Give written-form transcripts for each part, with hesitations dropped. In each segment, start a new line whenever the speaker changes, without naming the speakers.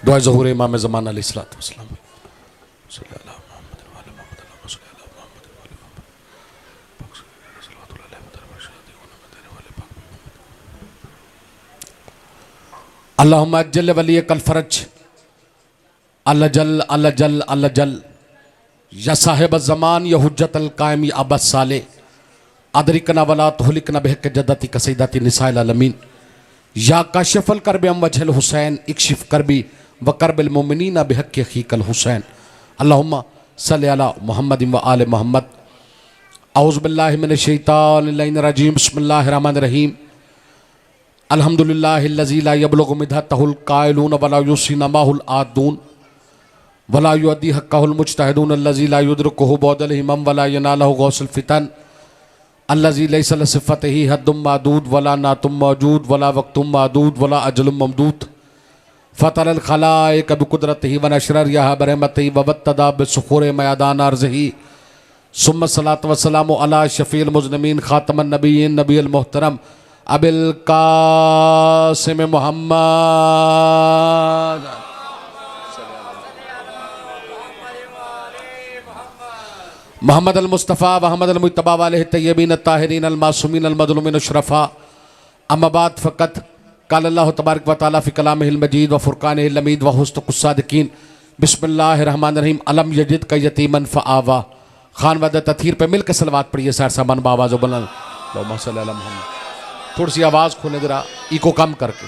दुआ ज़हूर इमाम ज़मान अलैहिस्सलाम। अल्लाहुम्मा अज्जल वली कल फरज अल्लाह जल अल्लाह जल अल्लाह जल या साहिब ज़मान या हुज्जत अल कायम या अब्बा साले अदरिकना वला तुहलिकना बहक जद्दती कसीदती निसाइल आलमीन या काशिफल करब अम वजहल हुसैन इक्शिफ करबी व करबिल मोमिनीना बहक अखीकल हुसैन। अल्लाहुम्मा सल्लि अला मुहम्मद व आले मोहम्मद। औज़ु बिल्लाहि मिनश शैतानिर रजीम। बिस्मिल्लाहिर रहमानिर रहीम। अल्हम्दुलिल्लाहिल्लज़ी ला यबलुगु मिदहतहुल काइलून वला युसीना माहुल आदून वला युअद्दी हक्कहुल मुज्तहिदून अल्लज़ी ला युद्रिकुहु बौदल हिमम वला यनालहु गौसुल फितन अल्लज़ी लैसा लिसिफ़तिही हद्दुम मादूद वला नातुम मौजूद वला वक्तुम मादूद वला अजलुम ममदूद फ़तरल खलाइक बिक़ुदरतिही व नशररिहा बरहमतिही व वत्तदा बिसुखूर मयादान अर्ज़िही सुम्मा सलातु व सलामु अला शफ़ील मुज़निमीन ख़ातमन नबिय्यीन नबियल मुहतरम अबिल कासिम मोहम्मद मोहम्मद अल मुस्तफ़ा मोहम्मद अल मुज्तबा वाले तय्यबीन ताहिरीन अल मासूमीन अल मज़लूमीन अशरफा। अम्मा बाद फ़क़त क़ाल अल्लाहु तबारक व तआला फ़ी कलामिहिल मजीद व फ़ुरक़ानिहिल हमीद व हुस्नुस सादिक़ीन। बिस्मिल्लाहिर रहमानिर रहीम। अलम यजिद का यतीमन फ़आवा। खान वद तथीर पे मिल के सलवात पढ़िए सार सामान बावाज़ बुलंद। अल्लाहुम्मा सल्लि अला मुहम्मद। थोड़ी सी आवाज़ खोले ज़रा इको कम करके।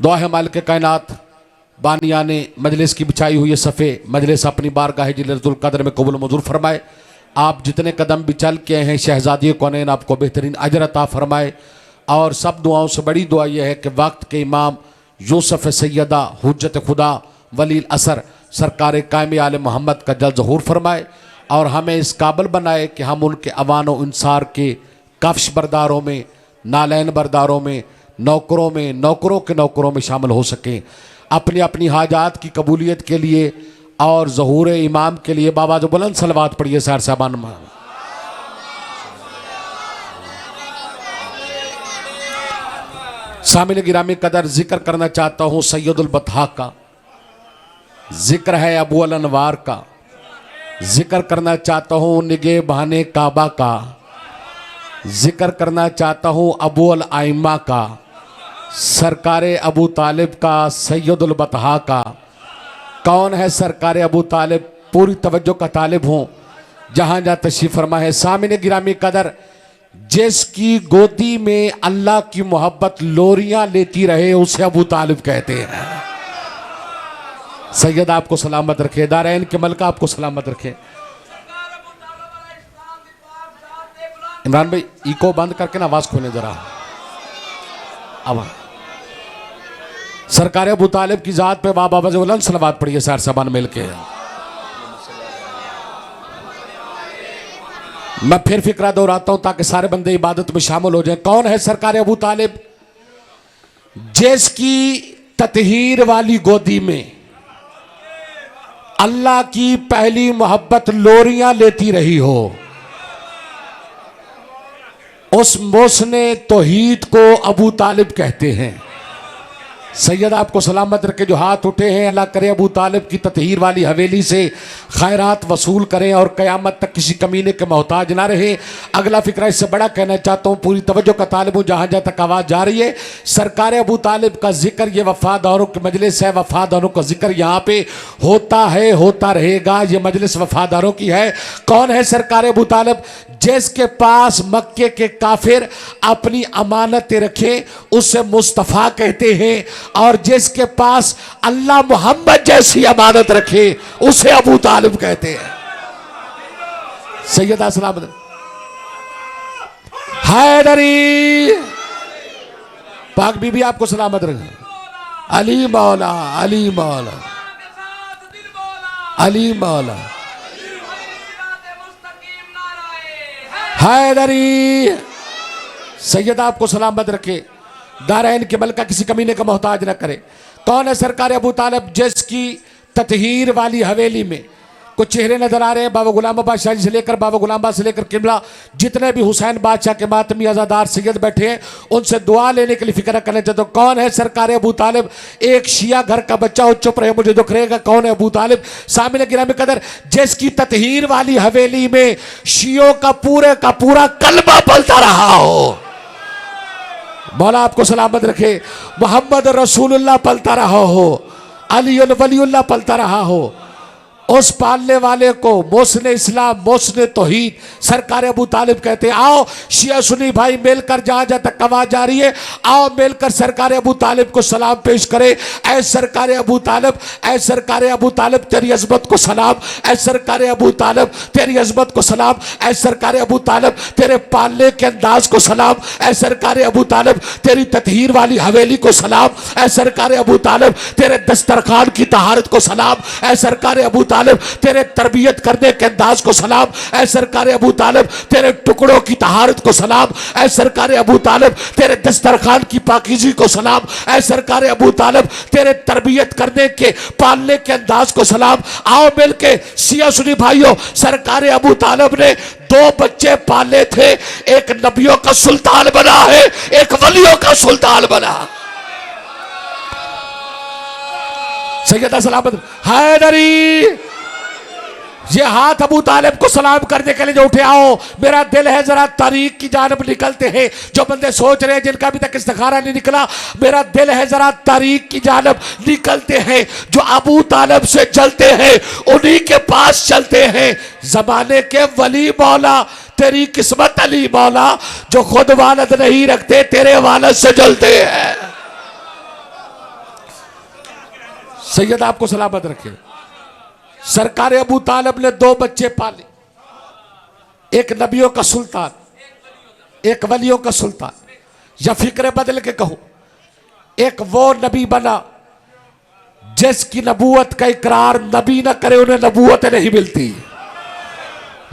दुआ है मालिक कायनात बानिया ने मजलिस की बिछाई हुई सफ़े मजलिस अपनी बारगाह जिलतुल कद्र में कबूल मंजूर फरमाए। आप जितने कदम भी चल के हैं शहज़ादी कौनैन आपको बेहतरीन अजर अता फरमाए। और सब दुआओं से बड़ी दुआ यह है कि वक्त के इमाम यूसुफ सैयदा हुज्जत खुदा वली असर सरकार कायम आले मोहम्मद का जल ज़हूर फरमाए और हमें इस काबिल बनाए कि हम उनके अवान व इंसार के कफ्श बरदारों में नालैन बरदारों में नौकरों के नौकरों में शामिल हो सकें। अपनी अपनी हाजात की कबूलियत के लिए और ज़हूर इमाम के लिए बाबा जो बुलंद सलवात पढ़िए सार साबान में। सामिन गिरामी कदर जिक्र करना चाहता हूँ सैयदुल बतहा का, जिक्र है अबू अल अनवार का, जिक्र करना चाहता हूँ निगे बहाने काबा का, जिक्र करना चाहता हूँ अबू अल आइमा का, सरकारे अबू तालिब का, सैयदुल बतहा का। कौन है सरकारे अबू तालिब? पूरी तवज्जो का तालिब हूँ जहाँ जहाँ तशरीफ़ फरमा है। सामिन गिरामी कदर जिसकी गोदी में अल्लाह की मोहब्बत लोरियां लेती रहे उसे अबू तालिब कहते हैं। सैयद आपको सलामत रखे, दारैन के मलका आपको सलामत रखे। इमरान भाई इको बंद करके ना आवाज खोले जरा। अब सरकार अबू तालिब की जात पे बाबा वजह सलवात पढ़िए सार साबान मिल के। मैं फिर फिक्रा दोहराता हूं ताकि सारे बंदे इबादत में शामिल हो जाएं। कौन है सरकार अबू तालिब? जिसकी ततहीर वाली गोदी में अल्लाह की पहली मोहब्बत लोरियां लेती रही हो, उस मोसने तौहीद को अबू तालिब कहते हैं। सैयद आपको सलामत रखे जो हाथ उठे हैं, अल्लाह करे अबू तालिब की ततहीर वाली हवेली से खैरात वसूल करें और क़यामत तक किसी कमीने के मोहताज ना रहे। अगला फिक्रा इससे बड़ा कहना चाहता हूँ, पूरी तवज्जो का तालिब हूँ जहाँ जहाँ तक आवाज़ जा रही है। सरकार अबू तालिब का जिक्र ये वफादारों की मजलिस है, वफादारों का जिक्र यहाँ पे होता है, होता रहेगा। ये मजलिस वफादारों की है। कौन है सरकार अबू तालिब? जिसके पास मक्के के काफिर अपनी अमानतें रखे उसे मुस्तफ़ा कहते हैं, और जिसके पास अल्लाह मोहम्मद जैसी अमानत रखे उसे अबू तालिब कहते हैं। सैयदा सलामत हैदरी पाक बीबी आपको सलामत रखे। अली मौला अली मौला अली मौला हैदरी। सैयद आपको सलामत रखे, दारैन के मलका किसी कमीने का मोहताज न करे। कौन है सरकार अबू तालिब? जिसकी ततहीर वाली हवेली में आपको चेहरे नजर आ रहे हैं बाबा गुलाम बादशाह से लेकर बाबा गुलाम बादशाह से लेकर किबला जितने भी हुसैन बादशाह के मातमी अजादार सैयद बैठे हैं उनसे दुआ लेने के लिए फिक्र करना चाहते हो। कौन है सरकार अबू तालिब? एक शिया घर का बच्चा हो, चुप रहे, मुझे दुख रहेगा। कौन है अबू तालिब? सामने गिरामी कदर, जिसकी ततहीर वाली हवेली में शियों का पूरा कलमा पलता रहा हो। मौला आपको सलामत रखे। मोहम्मद रसूलुल्लाह पलता रहा हो, अली वलीउल्लाह पलता रहा हो। उस पालने वाले को मोहसिन इस्लाम, मोहसिन तौहीद सरकार अबू तालिब कहते हैं। आओ शिया सुन्नी भाई मिलकर जहां जहां तक आवाज जा रही है, आओ मिलकर सरकार अबू तालिब को सलाम पेश करें। ऐ सरकार अबू तालिब, ऐ सरकार अबू तालिब तेरी अजमत को सलाम, ऐ सरकार अबू तालिब तेरी अजमत को सलाम, ऐ सरकार अबू तालिब तेरे पालने के अंदाज को सलाम, ऐ सरकार अबू तालिब तेरी ततहीर वाली हवेली को सलाम, ऐ सरकार अबू तालिब तेरे दस्तरखान की तहारत को सलाम, ऐ सरकार अबू तालिब तेरे तरबियत करने के अंदाज को सलाम, ऐ सरकार अबू तालिब तेरे टुकड़ों की तहारत को सलाम, ऐ सरकार अबू तालिब तेरे दस्तरखान की पाकीज़ी को सलाम, ऐ सरकार अबू तालिब तेरे तरबियत करने के पालने के अंदाज को सलाम। आओ मिलके शिया सुन्नी भाइयों, सरकार अबू तालिब ने 2 बच्चे पाले थे, एक नबियों का सुल्तान बना है, एक वलियों का सुल्तान बना। सैयदा सलामत हैदरी, ये हाथ अबू तालिब को सलाम करने के लिए जो उठे। आओ मेरा दिल है जरा तारीख की जानब निकलते हैं। जो बंदे सोच रहे हैं जिनका अभी तक इस्तिखारा नहीं निकला, मेरा दिल है जरा तारीख की जानब निकलते हैं। जो अबू तालिब से जलते हैं उन्हीं के पास चलते हैं। जमाने के वली मौला तेरी किस्मत अली मौला, जो खुद वालद नहीं रखते तेरे वालद से जलते हैं। सैयद आपको सलामत रखे। सरकार अबू तालिब ने 2 बच्चे पाले, एक नबियों का सुल्तान, एक वलियों का सुल्तान। या फिक्र बदल के कहो, एक वो नबी बना जिसकी नबूवत का इकरार नबी ना करे उन्हें नबूवत नहीं मिलती।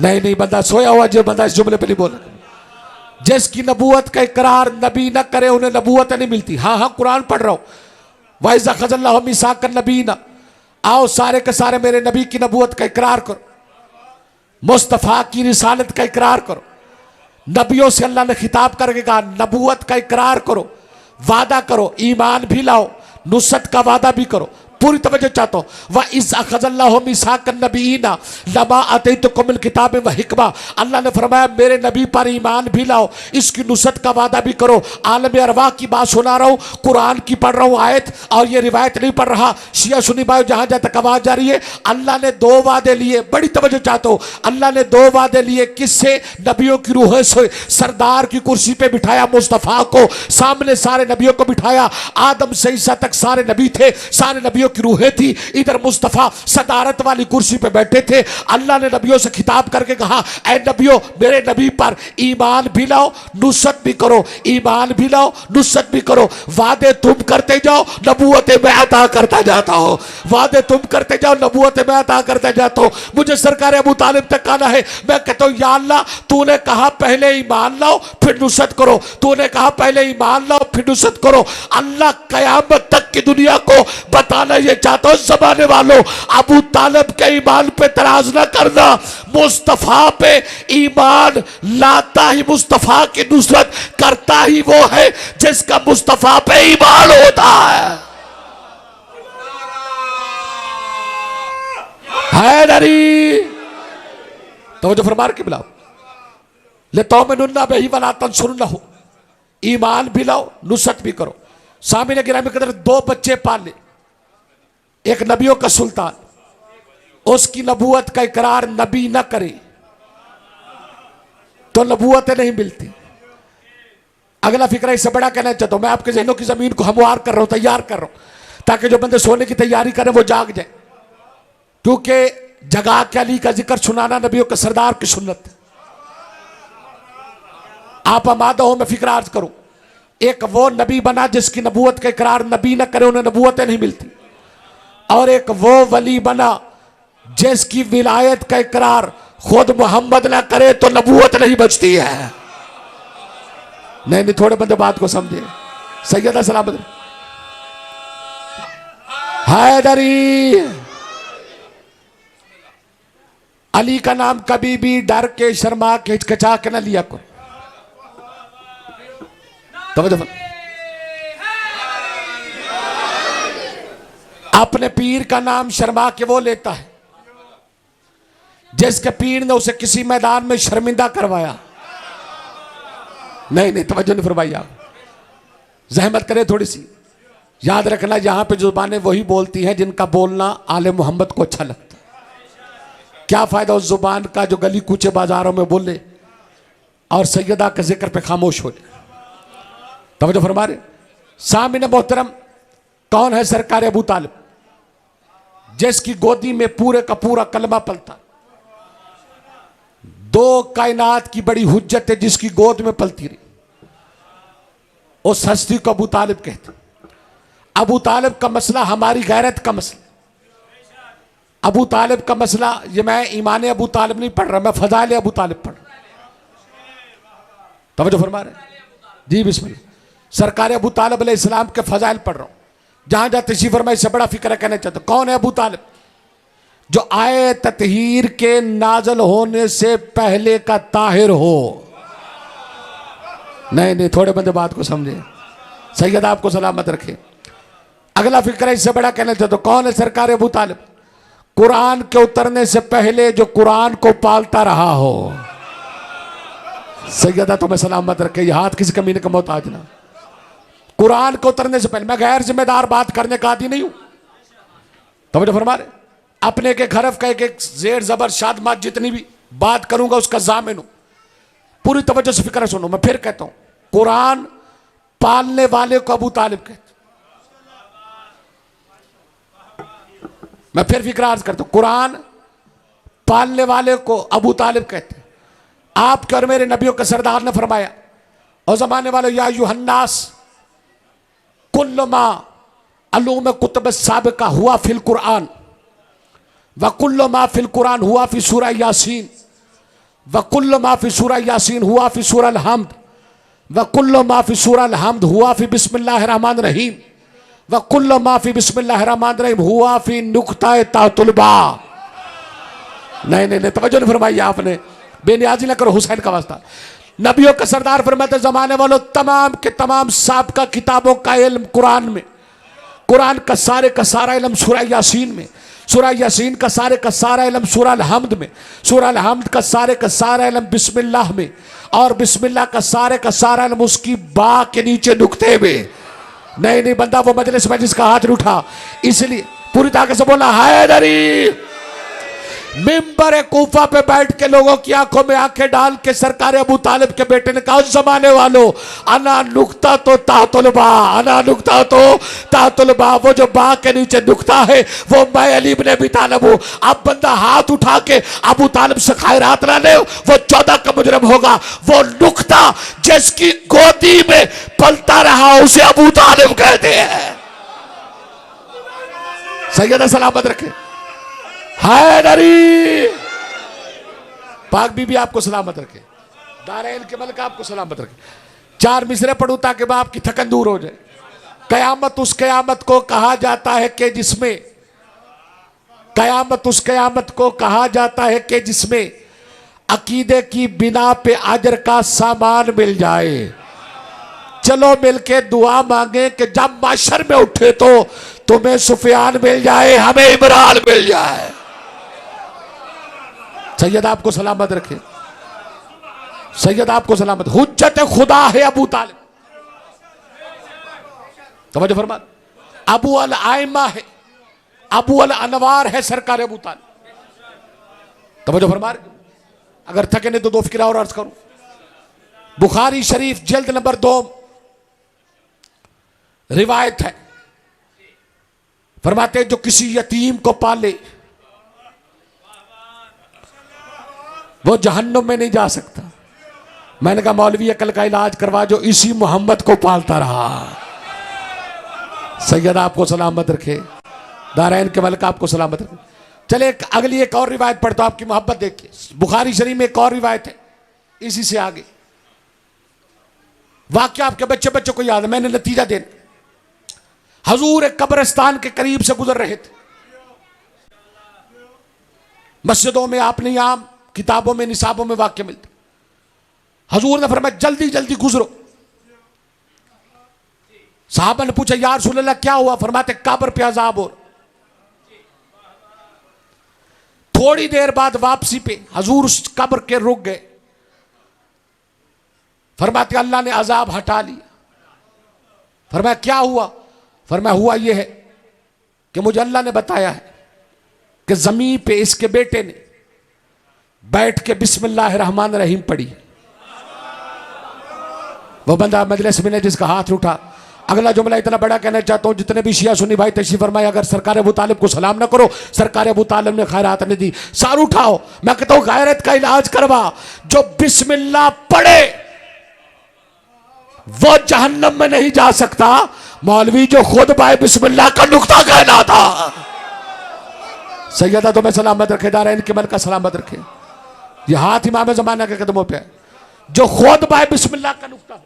नहीं बंदा सोया हुआ जो बंदा इस जुमले पे नहीं बोला। जिसकी नबूवत का इकरार नबी ना करे उन्हें नबूवत नहीं मिलती। हाँ कुरान पढ़ रहा हूं, वाइज़ा खज़ल्लाहु मीसाक़न नबीना। आओ सारे के सारे मेरे नबी की नबूवत का इकरार करो, मुस्तफ़ा की रिसालत का इकरार करो। नबियों से अल्लाह ने खिताब करके कहा नबूवत का इकरार करो, वादा करो, ईमान भी लाओ, नुसरत का वादा भी करो। पूरी तवज्जो चाहता हूं। व इज़ अख़ज़ल्लाहु मीसाक़न नबीना लमा अतैतुकुम मिन किताब व हिकमा। अल्लाह ने फरमाया मेरे नबी पर ईमान भी लाओ, इसकी नुसरत का वादा भी करो। आलम अरवाह की बात सुना रहा हूं, कुरान की पढ़ रहा हूं आयत, और ये रिवायत नहीं पढ़ रहा। शिया सुन्नी भाई जहां जहां तक आवाज जा रही है, अल्लाह ने 2 वादे लिए। बड़ी तवज्जो चाहता हूं। अल्लाह ने 2 वादे लिए। किससे? नबियों की रूह से। सरदार की कुर्सी पे बिठाया मुस्तफ़ा को, सामने सारे नबियों को बिठाया। आदम से ईसा तक सारे नबी थे, सारे नबियों की रूहें थी। इधर मुस्तफ़ा सदारत वाली कुर्सी पे बैठे थे। अल्लाह ने नबियों से खिताब करके कहा ऐ नबियों मेरे नबी पर ईमान भी लाओ, नुसरत भी करो। ईमान भी लाओ, नुसरत भी करो। वादे तुम करते जाओ, नबूवतें मैं अता करता जाता हूं। वादे तुम करते जाओ, नबूवतें मैं अता करता जाता हूं। मुझे सरकार अबू तालिब तक आना है। मैं कहता हूं या अल्लाह तूने कहा पहले ईमान लाओ फिर नुसरत करो, तूने कहा पहले ईमान लाओ फिर नुसरत करो। अल्लाह कयामत तक की दुनिया को बताना ये चाहता हूं जमाने वालों, अबू तालिब के ईमान पे तराज ना करना। मुस्तफ़ा पे ईमान लाता ही, मुस्तफ़ा की नुसरत करता ही वो है जिसका मुस्तफ़ा पे ईमान होता है। हैदरी तो जो फरमान के बुलाओ ले तो मैं नुन्ना बही वाला तंसुर हो। ईमान भी लाओ, नुसरत भी करो। सामने गिरामी कदर 2 बच्चे पाले, एक नबियों का सुल्तान, उसकी नबूवत का इकरार नबी ना करे तो नबूवतें नहीं मिलती। अगला फिक्र इससे बड़ा कहना चाहता हूं। मैं आपके जहनों की जमीन को हमवार कर रहा हूं, तैयार कर रहा हूं, ताकि जो बंदे सोने की तैयारी करें वो जाग जाए। क्योंकि जगा के अली का जिक्र सुनाना नबियों के सरदार की सुन्नत। आप आमादा हो, मैं फिक्र अर्ज करूं। एक वो नबी बना जिसकी नबूवत का इकरार नबी ना करे उन्हें नबूवतें नहीं मिलती, और एक वो वली बना जिसकी विलायत का इकरार खुद मोहम्मद ना करे तो नबूवत नहीं बचती है। नहीं थोड़े बंदे बात को समझे। सैयदा सलामत हैदरी अली का नाम कभी भी डर के, शर्मा के, हिचकिचा के न लिया करो। अपने पीर का नाम शर्मा के वो लेता है जिसके पीर ने उसे किसी मैदान में शर्मिंदा करवाया। नहीं नहीं, तवज्जो नहीं फरमाई आप, जहमत करे थोड़ी सी। याद रखना, यहां पे जुबानें वही बोलती हैं जिनका बोलना आले मोहम्मद को अच्छा लगता है। क्या फायदा उस जुबान का जो गली कूचे बाजारों में बोले और सैयदा के जिक्र पे खामोश हो जाए। तवज्जो फरमा रहे। सामिन मोहतरम, कौन है सरकार अबू तालिब, जिसकी गोदी में पूरे का पूरा कलमा पलता। दो कायनात की बड़ी हुज्जत है जिसकी गोद में पलती रही, उस हस्ती को अबू तालिब कहते। अबू तालिब का मसला हमारी गैरत का मसला। अबू तालिब का मसला, ये मैं ईमान अबू तालिब नहीं पढ़ रहा, मैं फजाइल अबू तालिब पढ़ रहा। तवज्जो फरमा रहे जी, बिस्मिल्लाह। सरकार अबू तालिब अलैहिस्सलाम के फजाइल पढ़ रहा हूं। जहां जहां तशरीफ फरमाई से बड़ा फिक्र कहना चाहता हूं। कौन है अबू तालिब? जो आए ततहीर के नाजल होने से पहले का ताहिर हो। नहीं नहीं, थोड़े बंदे बात को समझे। सैयद आपको सलामत रखे। अगला फिक्र इससे बड़ा कहना चाहता हूं। कौन है सरकार अबू तालिब? कुरान के उतरने से पहले जो कुरान को पालता रहा हो। सैयदा तुम्हें सलामत रखे, ये हाथ किसी कमीने का मोहताज ना। कुरान को उतरने से पहले, मैं गैर जिम्मेदार बात करने का आदी नहीं हूं। तवज्जो फरमा रहे। अपने के घरफ का एक जेर जबर शाद मात जितनी भी बात करूंगा उसका जामिन हूं। पूरी तवज्जो से फिक्र सुनो। मैं फिर कहता हूं, कुरान पालने वाले को अबू तालिब कहते। मैं फिर फिक्र अर्ज करता हूं, कुरान पालने वाले को अबू तालिब कहते। आपके और मेरे नबियों के सरदार ने फरमाया, और जमाने वाले, या युहन्नास कुल्लु मा अलूम कुतुब साबिका हुआ फिल कुरान व कुल्लु मा फिल कुरान हुआ फी सूरा यासीन व कुल्लु मा फी सूरा यासीन हुआ फी सूरा अल हम्द व कुल्लु मा फी सूरा अल हम्द हुआ फी बिस्मिल्लाहिर रहमानिर रहीम व कुल्लु मा फी बिस्मिल्लाहिर रहमानिर रहीम हुआ फी नुक्ता तातुलबा। नहीं नहीं नहीं, तवज्जो नहीं फरमाई आपने, बेनियाजी ना करो, हुसैन का वास्ता। नबियों का सरदार फरमाते, जमाने वालों तमाम के तमाम साबिका किताबों का इल्म कुरान में, कुरान का सारा इल्म सूरा यासीन में, सूरा यासीन का सारा इल्म सूरा अल हम्द में, सूरा अल हम्द का सारा इल्म बिस्मिल्लाह में, और बिस्मिल्लाह का सारा इल्म उसकी बा के नीचे नुक्ते में। नहीं नहीं, बंदा वो मजलिस में जिसका हाथ उठा, इसलिए पूरी ताकत से बोला हैदरी। मिंबर कूफा पे बैठ के लोगों की आंखों में आंखें डाल के सरकार अबू तालिब के बेटे ने कहा, उस जमाने वालों, अना नुक्ता तो तातुलबा, अना नुक्ता तो तातुलबा, वो जो बा के नीचे नुक्ता है वो मैं अली इब्न अबी तालिब हूं। अब बंदा हाथ उठा के अबू तालिब से खैरात ना ले, वो 14 का मुजरम होगा। वो नुक्ता जिसकी गोदी में पलता रहा उसे अबू तालिब कहते हैं। सैयद सलामत रखे। हैदरी। पाक बीबी आपको सलामत रखे, दारैन के मलिक आपको सलामत रखे। 4 मिसरे पढ़ू ताकि बाप की थकन दूर हो जाए। कयामत उस कयामत को कहा जाता है कि जिसमें, कयामत उस कयामत को कहा जाता है कि जिसमें अकीदे की बिना पे अजर का सामान मिल जाए। चलो मिलके दुआ मांगे कि जब माशर में उठे तो तुम्हें सुफियान मिल जाए, हमें इमरान मिल जाए। सैयद आपको सलामत रखे, सैयद आपको सलामत। हुज्जत खुदा है अबू तालिब। तवज्जो फरमा। अबू अल आइमा है, अबू अल अनवार है सरकार अबू तालिब। तवज्जो फरमा। अगर थके नहीं तो 2 फिक्र और अर्ज करूं। बुखारी शरीफ जल्द नंबर 2 रिवायत है, फरमाते जो किसी यतीम को पाले वो जहन्नुम में नहीं जा सकता। मैंने कहा मौलवी अकल का इलाज करवा जो इसी मोहम्मद को पालता रहा। सैयद आपको सलामत रखे, दारैन के मलिक आपको सलामत रखे। चले अगली एक और रिवायत पढ़ता हूं, आपकी मोहब्बत देखिए। बुखारी शरीफ में एक और रिवायत है इसी से आगे। वाक्य आपके बच्चे बच्चों को याद है, मैंने नतीजा देना। हजूर एक कब्रिस्तान के करीब से गुजर रहे थे। मस्जिदों में आपने आम किताबों में निसाबों में वाक्य मिलते। हजूर ने फरमाया जल्दी जल्दी गुजरो। साहबा ने पूछा या रसूल अल्लाह क्या हुआ? फरमाते कब्र पे अजाब हो। थोड़ी देर बाद वापसी पे हजूर उस कब्र के रुक गए। फरमाते अल्लाह ने अजाब हटा लिया। फरमाया क्या हुआ? फरमाया हुआ यह है कि मुझे अल्लाह ने बताया है कि जमीन पे इसके बेटे ने बैठ के बिस्मिल्लाह रहमान रहीम पढ़ी। वो बंदा मजलिस में ने जिसका हाथ उठा। अगला जुमला इतना बड़ा कहना चाहता हूं, जितने भी शिया सुन्नी भाई तशरीफ फरमाए, अगर सरकार अबू तालिब को सलाम ना करो, सरकार अबू तालिब ने खैरात नहीं दी, सार उठाओ। मैं कहता हूं गैरत का इलाज करवा। जो बिस्मिल्लाह पढ़े वो जहन्नम में नहीं जा सकता। मौलवी जो खुद बाय बिस्मिल्लाह का नुक्ता कहना था। सैयदा तुम्हें सलामत रखे, दारा इनके मन का सलामत रखे। ये हाथ इमाम जमाना के कदमों पे है। जो खुद बाय बिस्मिल्लाह का नुक्ता हो,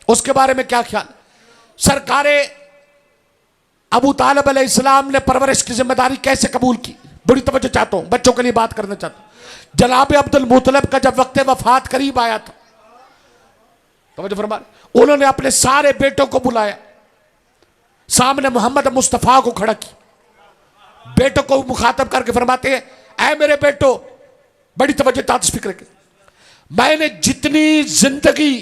उसके बारे में क्या ख्याल? सरकारे अबू तालिब अलैहिस्सलाम ने परवरिश की जिम्मेदारी कैसे कबूल की? बड़ी तवज्जो चाहता हूं, बच्चों के लिए बात करना चाहता हूं। जनाब अब्दुल मुत्तलिब का जब वक्त वफात करीब आया था, तवज्जो फरमा, उन्होंने अपने सारे बेटों को बुलाया, सामने मोहम्मद मुस्तफा को खड़ा किया, बेटों को मुखातब करके फरमाते हैं ऐ मेरे बेटो, बड़ी तवज्जो ताज फिक्र के, मैंने जितनी जिंदगी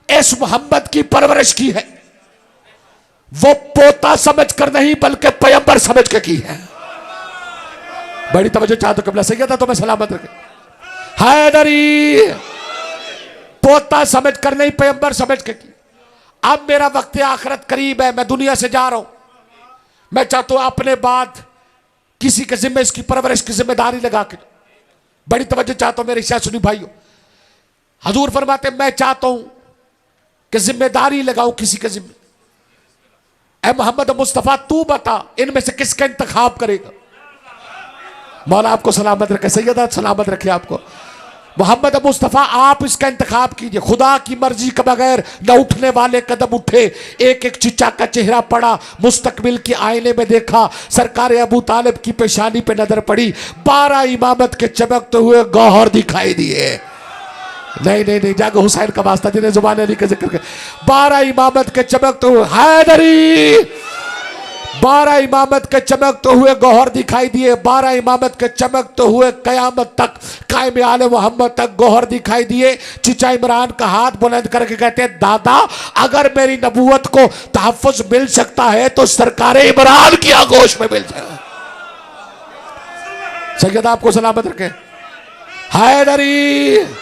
इस मोहम्मद की परवरिश की है वो पोता समझकर नहीं बल्कि पैगंबर समझ के की है। बड़ी तवज्जो चाहते हो कबला सैयदा तो मैं सलामत रखे। हैदरी पोता समझकर नहीं पैगंबर समझ के की। अब मेरा वक्त आखिरत करीब है, मैं दुनिया से जा रहा हूं, मैं चाहता हूं अपने बाद किसी के जिम्मे इसकी परवरिश की जिम्मेदारी लगा के। बड़ी तवज्जो चाहता हूं मेरे शाह सुनी भाइयों। हजूर फरमाते मैं चाहता हूं कि जिम्मेदारी लगाऊं किसी के जिम्मे। ऐ मोहम्मद मुस्तफा तू बता इनमें से किसका इंतखाब करेगा? मौला आपको सलामत रखे, सैयदा सलामत रखे आपको। मोहम्मद मुस्तफा आप इसका इंतखाब कीजिए। खुदा की मर्जी के बगैर न उठने वाले कदम उठे। एक एक चिच्चा का चेहरा पड़ा, मुस्तकबिल की आईने में देखा, सरकार अबू तालिब की पेशानी पे नजर पड़ी, 12 इमामत के चमकते हुए गौहर दिखाई दिए। नहीं नहीं नहीं, जागो हुसैन का वास्ता जिन्हें जुबान अली का जिक्र कर। 12 इमामत के चमकते हुए हैदरी, 12 इमामत के चमकते हुए गौहर दिखाई दिए। 12 इमामत के चमकते हुए कयामत तक कायम आले मोहम्मद तक गौहर दिखाई दिए। चिचा इमरान का हाथ बुलंद करके कहते हैं दादा अगर मेरी नबूवत को तहफ़्फ़ुज़ मिल सकता है तो सरकार इमरान की आगोश में मिल जाए। सैयद आपको सलामत रखे। हैदरी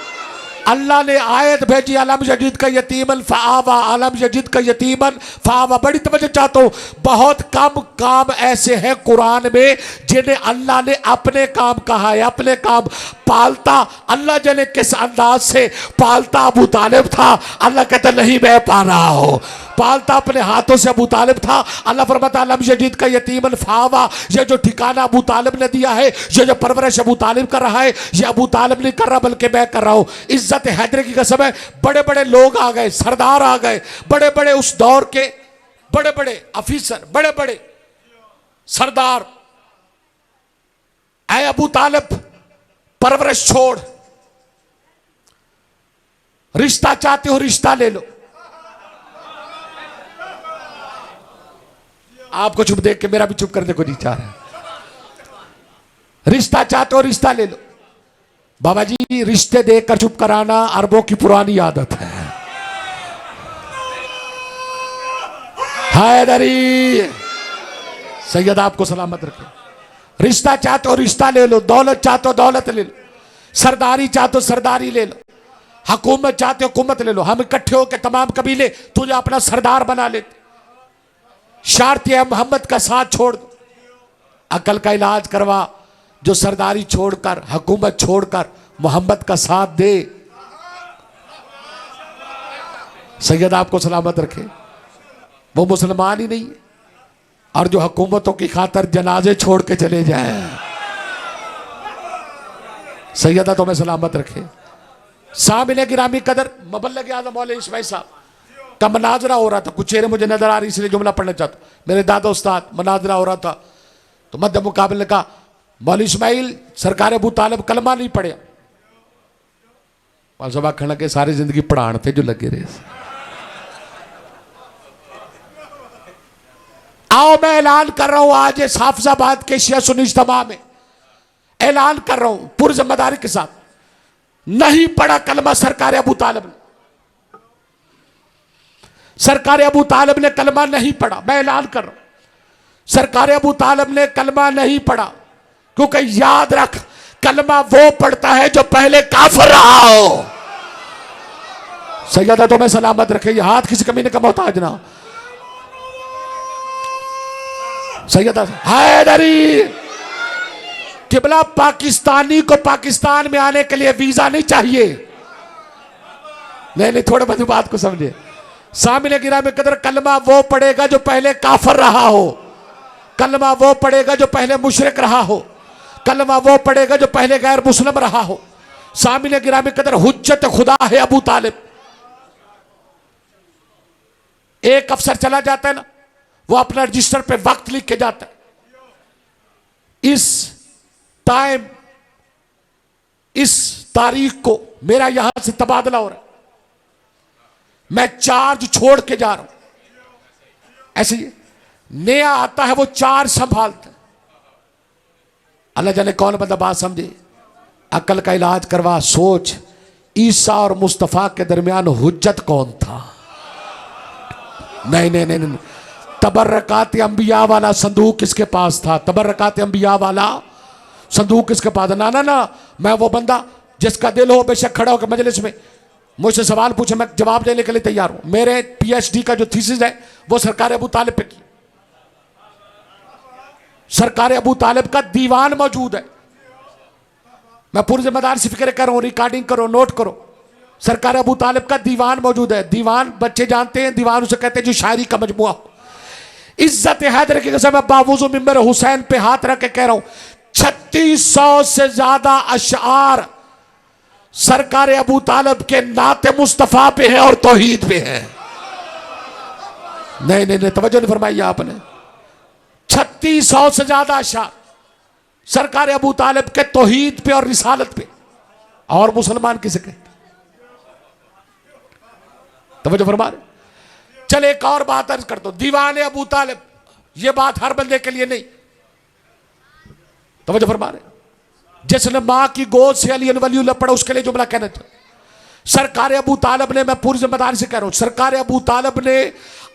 अल्लाह ने आयत भेजी अलम यजिद का यतीमन फ़आवा, अलम यजिद का यतीमन फ़आवा। बड़ी तवज्जो चाहता हूँ, बहुत कम काम ऐसे हैं कुरान में जिन्हें अल्लाह ने अपने काम कहा है, अपने काम पालता। अल्लाह जाने किस अंदाज से पालता अबू तालिब था, अल्लाह कहता नहीं मैं पा रहा हूँ। पालता अपने हाथों से अबू तालिब था। अल्लाह फरमाता अलम यजिद का यतीमन फ़आवा। ये जो ठिकाना अबू तालिब ने दिया है, ये जो परवरिश अबू तालिब कर रहा है, ये अबू तालिब नहीं कर रहा बल्कि मैं कर रहा हूँ। इज्जत हैदरी की कसम है, बड़े बड़े लोग आ गए, सरदार आ गए, बड़े बड़े उस दौर के बड़े बड़े अफीसर, बड़े बड़े सरदार। ऐ अबू तालिब परवरिश छोड़, रिश्ता चाहते हो रिश्ता ले लो। आपको चुप देख के मेरा भी चुप करने को नहीं चाह रहा। रिश्ता चाहते हो रिश्ता ले लो। बाबा जी रिश्ते देकर चुप कराना अरबों की पुरानी आदत है। हैदरी सैयद आपको सलामत रखे। रिश्ता चाहते हो रिश्ता ले लो, दौलत चाहते हो दौलत ले लो, सरदारी चाहते हो सरदारी ले लो, हुकूमत चाहते हो हुकूमत ले लो। हम इकट्ठे होकर तमाम कबीले तुझे अपना सरदार बना लेते। शर्त है मोहम्मद का साथ छोड़ दो। अकल का इलाज करवा, जो सरदारी छोड़कर हुकूमत छोड़कर मोहम्मद का साथ दे। सैयद आपको सलामत रखे। वो मुसलमान ही नहीं है और जो हुकूमतों की खातर जनाजे छोड़ के चले जाए। सैयदा तो मैं सलामत रखे। सामिने गिरामी कदर मबल्लग आज़म मौलाना इस्माइल साहब का मनाजरा हो रहा था। कुछ चेहरे मुझे नजर आ रही इसलिए जुमला पढ़ना चाहता हूं। मेरे दादा उस्ताद मनाजरा हो रहा था तो मध्य मुकाबले का मौलवी इस्माइल सरकार अबू तालिब कलमा नहीं पढ़िया। पाल साहब आखन लगे सारी जिंदगी पढ़ाण थे जो लगे रहे। आओ मैं ऐलान कर रहा हूं आज इस हाफिजाबाद के शिया सुन्नी इज्तिमा में ऐलान कर रहा हूं पूरी जिम्मेदारी के साथ, नहीं पढ़ा कलमा सरकार अबू तालिब ने। सरकार अबू तालिब ने कलमा नहीं पढ़ा। मैं ऐलान कर रहा हूं सरकार अबू तालिब ने कलमा नहीं पढ़ा, क्योंकि याद रख कलमा वो पढ़ता है जो पहले काफिर रहा हो। सैयदा तो मैं सलामत रखे, ये हाथ किसी कमीने का मोहताज ना। सैयदा हैदरी किबला पाकिस्तानी को पाकिस्तान में आने के लिए वीजा नहीं चाहिए। नहीं थोड़े बड़ी बात को समझे। सामने गिरा में कदर कलमा वो पढ़ेगा जो पहले काफिर रहा हो, कलमा वो पढ़ेगा जो पहले मुशरिक रहा हो, कलमा वो पढ़ेगा जो पहले गैर मुस्लिम रहा हो। सामने गिरा में कदर हुज्जत खुदा है अबू तालिब। एक अफसर चला जाता है ना, वो अपना रजिस्टर पे वक्त लिख के जाता है, इस टाइम इस तारीख को मेरा यहां से तबादला हो रहा है, मैं चार्ज छोड़ के जा रहा हूं। ऐसे ही नया आता है वो चार्ज संभालता है। अल्लाह जाने कौन बंदा बात समझे। अकल का इलाज करवा, सोच ईसा और मुस्तफा के दरमियान हुज्जत कौन था। नहीं। तबर्रकात अंबिया वाला संदूक किसके पास था। तबर्रकात अंबिया वाला संदूक किसके पास। ना मैं वो बंदा जिसका दिल हो बेशक खड़ा होकर मजलिस में मुझसे सवाल पूछे, मैं जवाब देने के लिए तैयार हूं। मेरे पीएचडी का जो थीसिस है वो सरकार अबू तालिब पे की। सरकार अबू तालिब का दीवान मौजूद है। मैं पूरी जिम्मेदारी से फिक्र कर रहा हूं, रिकॉर्डिंग करो, नोट करो। सरकार अबू तालिब का दीवान मौजूद है। दीवान बच्चे जानते हैं, दीवान उसे कहते हैं जो शायरी का मजमुआ। इज्जत हैदर की कसम मैं बावजू मिंबर हुसैन पे हाथ रख के कह रहा हूं 3600 से ज्यादा अशआर सरकार अबू तालिब के नाते मुस्तफा पे है और तौहीद पे है। नहीं तवज्जो नहीं फरमाई आपने। 3600 से ज्यादा अशआर सरकार अबू तालिब के तौहीद पे और रिसालत पे। और मुसलमान किसे कहते। तवज्जो फरमा रहे। चल एक और बात अर्ज कर दो, दीवाने अबू तालिब, ये बात हर बंदे के लिए नहीं। तवज्जो फरमा रहे। जिसने मां की गोद से अली वलीउल्लाह पढ़ा उसके लिए जुमला कहना चाहिए। सरकार अबू तालिब ने, मैं पूरी जिम्मेदारी से कह रहा हूं, सरकार अबू तालिब ने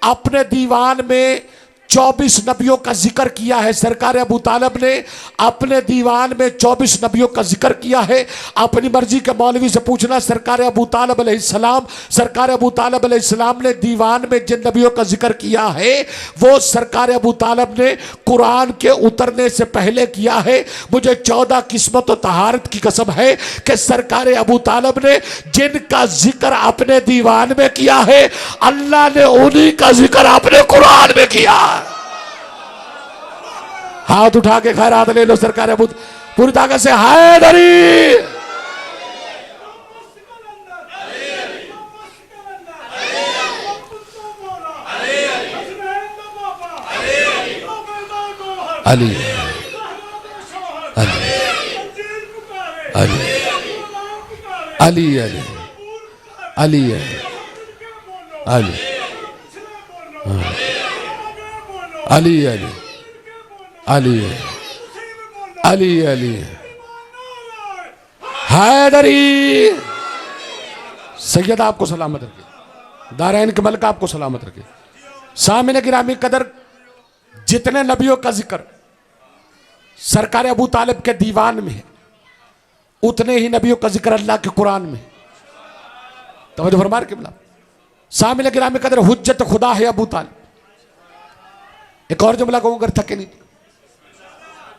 अपने दीवान में 24 नबियों का जिक्र किया है। सरकार अबू तालिब ने अपने दीवान में 24 नबियों का जिक्र किया है। अपनी मर्जी के मौलवी से पूछना, सरकार अबू तालिब अलैहिस्सलाम, सरकार अबू तालिब अलैहिस्सलाम ने दीवान में जिन नबियों का जिक्र किया है वो सरकार अबू तालिब ने कुरान के उतरने से पहले किया है। मुझे 14 किस्मत और तहारत की कसम है कि सरकार अबू तालिब ने जिनका जिक्र अपने दीवान में किया है अल्लाह ने उन्हीं का जिक्र अपने कुरान में किया। हाथ उठा के खैरात ले लो सरकार अबू पूरी ताकत से। हैदरी अली अली अली अली अली अली अली अली अली अली अली अली हैदरी। सैयद आपको सलामत रखे, दारैन के मलिक आपको सलामत रखे। सामने गिरामी कदर जितने नबियों का जिक्र सरकार अबू तालिब के दीवान में है उतने ही नबियों का जिक्र अल्लाह के कुरान में। तवज्जो फरमा के बोला। सामने गिरामी कदर हुज्जत खुदा है अबू तालिब। एक और जुमला कहूं अगर थके नहीं।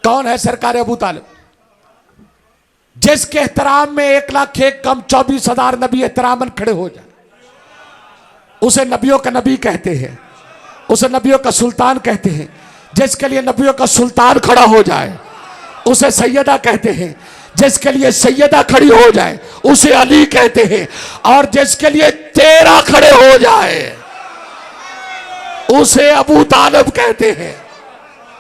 कौन है सरकार अबू तालिब? जिसके एहतराम में 1,01,000 कम 24,000 नबी एहतरामन खड़े हो जाए उसे नबियों का नबी कहते हैं, उसे नबियों का सुल्तान कहते हैं। जिसके लिए नबियों का सुल्तान खड़ा हो जाए उसे सैयदा कहते हैं। जिसके लिए सैयदा खड़ी हो जाए उसे अली कहते हैं। और जिसके लिए तेरा खड़े हो जाए उसे अबू तालिब कहते हैं।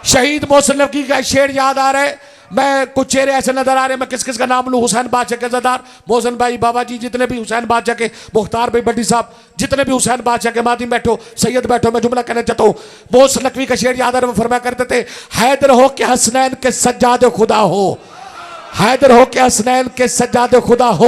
शहीद मोहसिन नबवी का शेर याद आ रहा है, मैं कुछ चेहरे ऐसे नजर आ रहे हैं, मैं किस किस का नाम लूं? हुसैन बादशाह के ज़दार, मोहसिन भाई, बाबा जी, जितने भी हुसैन बादशाह के, मुख्तार भाई बड्डी साहब, जितने भी हुसैन बादशाह के मादी बैठो, सैयद बैठो, मैं जुमला कहना चाहता हूँ। बोस नकवी का शेर याद है, वो फरमाया करते थे, हैदर हो के हसनैन के सज्जाद खुदा हो, हैदर हो के हसनैन के सज्जाद खुदा हो,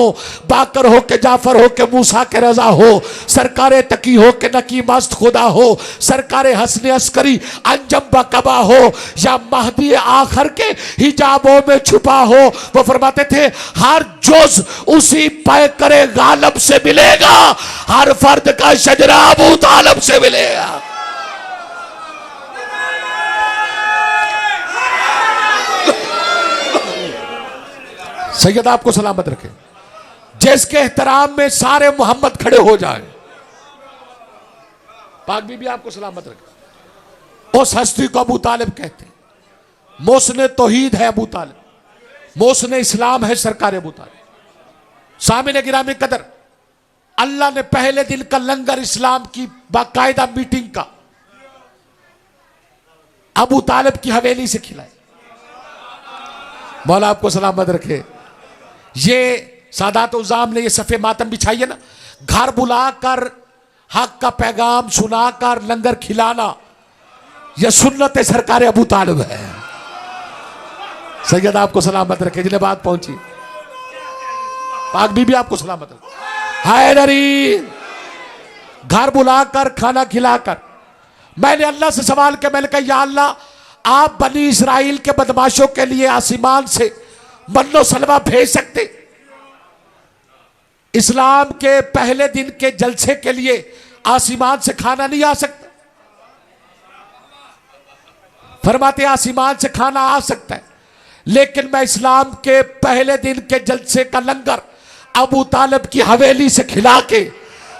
बाकर हो के जाफर हो के मूसा के रजा हो, सरकारे तकी हो के नकी मस्त खुदा हो, सरकारे हसने अस्करी अंजम बकबा हो, या महदी आखिर के हिजाबों में छुपा हो। वो फरमाते थे हर जुज उसी पै करे गालब से मिलेगा, हर फर्द का शजरा अबू तालिब से मिलेगा। सैयद आपको सलामत रखे, जिसके एहतराम में सारे मोहम्मद खड़े हो जाए। पाक बीबी आपको सलामत रखे। उस हस्ती को अबू तालिब कहते हैं। मोहसिन तौहीद है अबू तालिब, मोहसिन इस्लाम है सरकार अबू तालिब। सामिन गिरामी कदर, अल्लाह ने पहले दिन का लंगर इस्लाम की बाकायदा मीटिंग का अबू तालिब की हवेली से खिलाए। मौला आपको सलामत रखे। ये सादात उज़ाम ने ये सफ़े मातम बिछाई है ना, घर बुलाकर हक का पैगाम सुनाकर लंगर खिलाना, यह सुन्नत सरकार अबू तालिब है। सैयद आपको सलामत रखे, जिन्हें बात पहुंची। पाक बीबी आपको सलामत रखे। हैदरी घर बुलाकर खाना खिलाकर, मैंने अल्लाह से सवाल किया, मैंने कहा या अल्लाह आप बनी इसराइल के बदमाशों के लिए आसमान से मन्नो सलवा भेज सकते? इस्लाम के पहले दिन के जलसे के लिए आसमान से खाना नहीं आ सकता? फरमाते आसमान से खाना आ सकता है, लेकिन मैं इस्लाम के पहले दिन के जलसे का लंगर अबू तालिब की हवेली से खिला के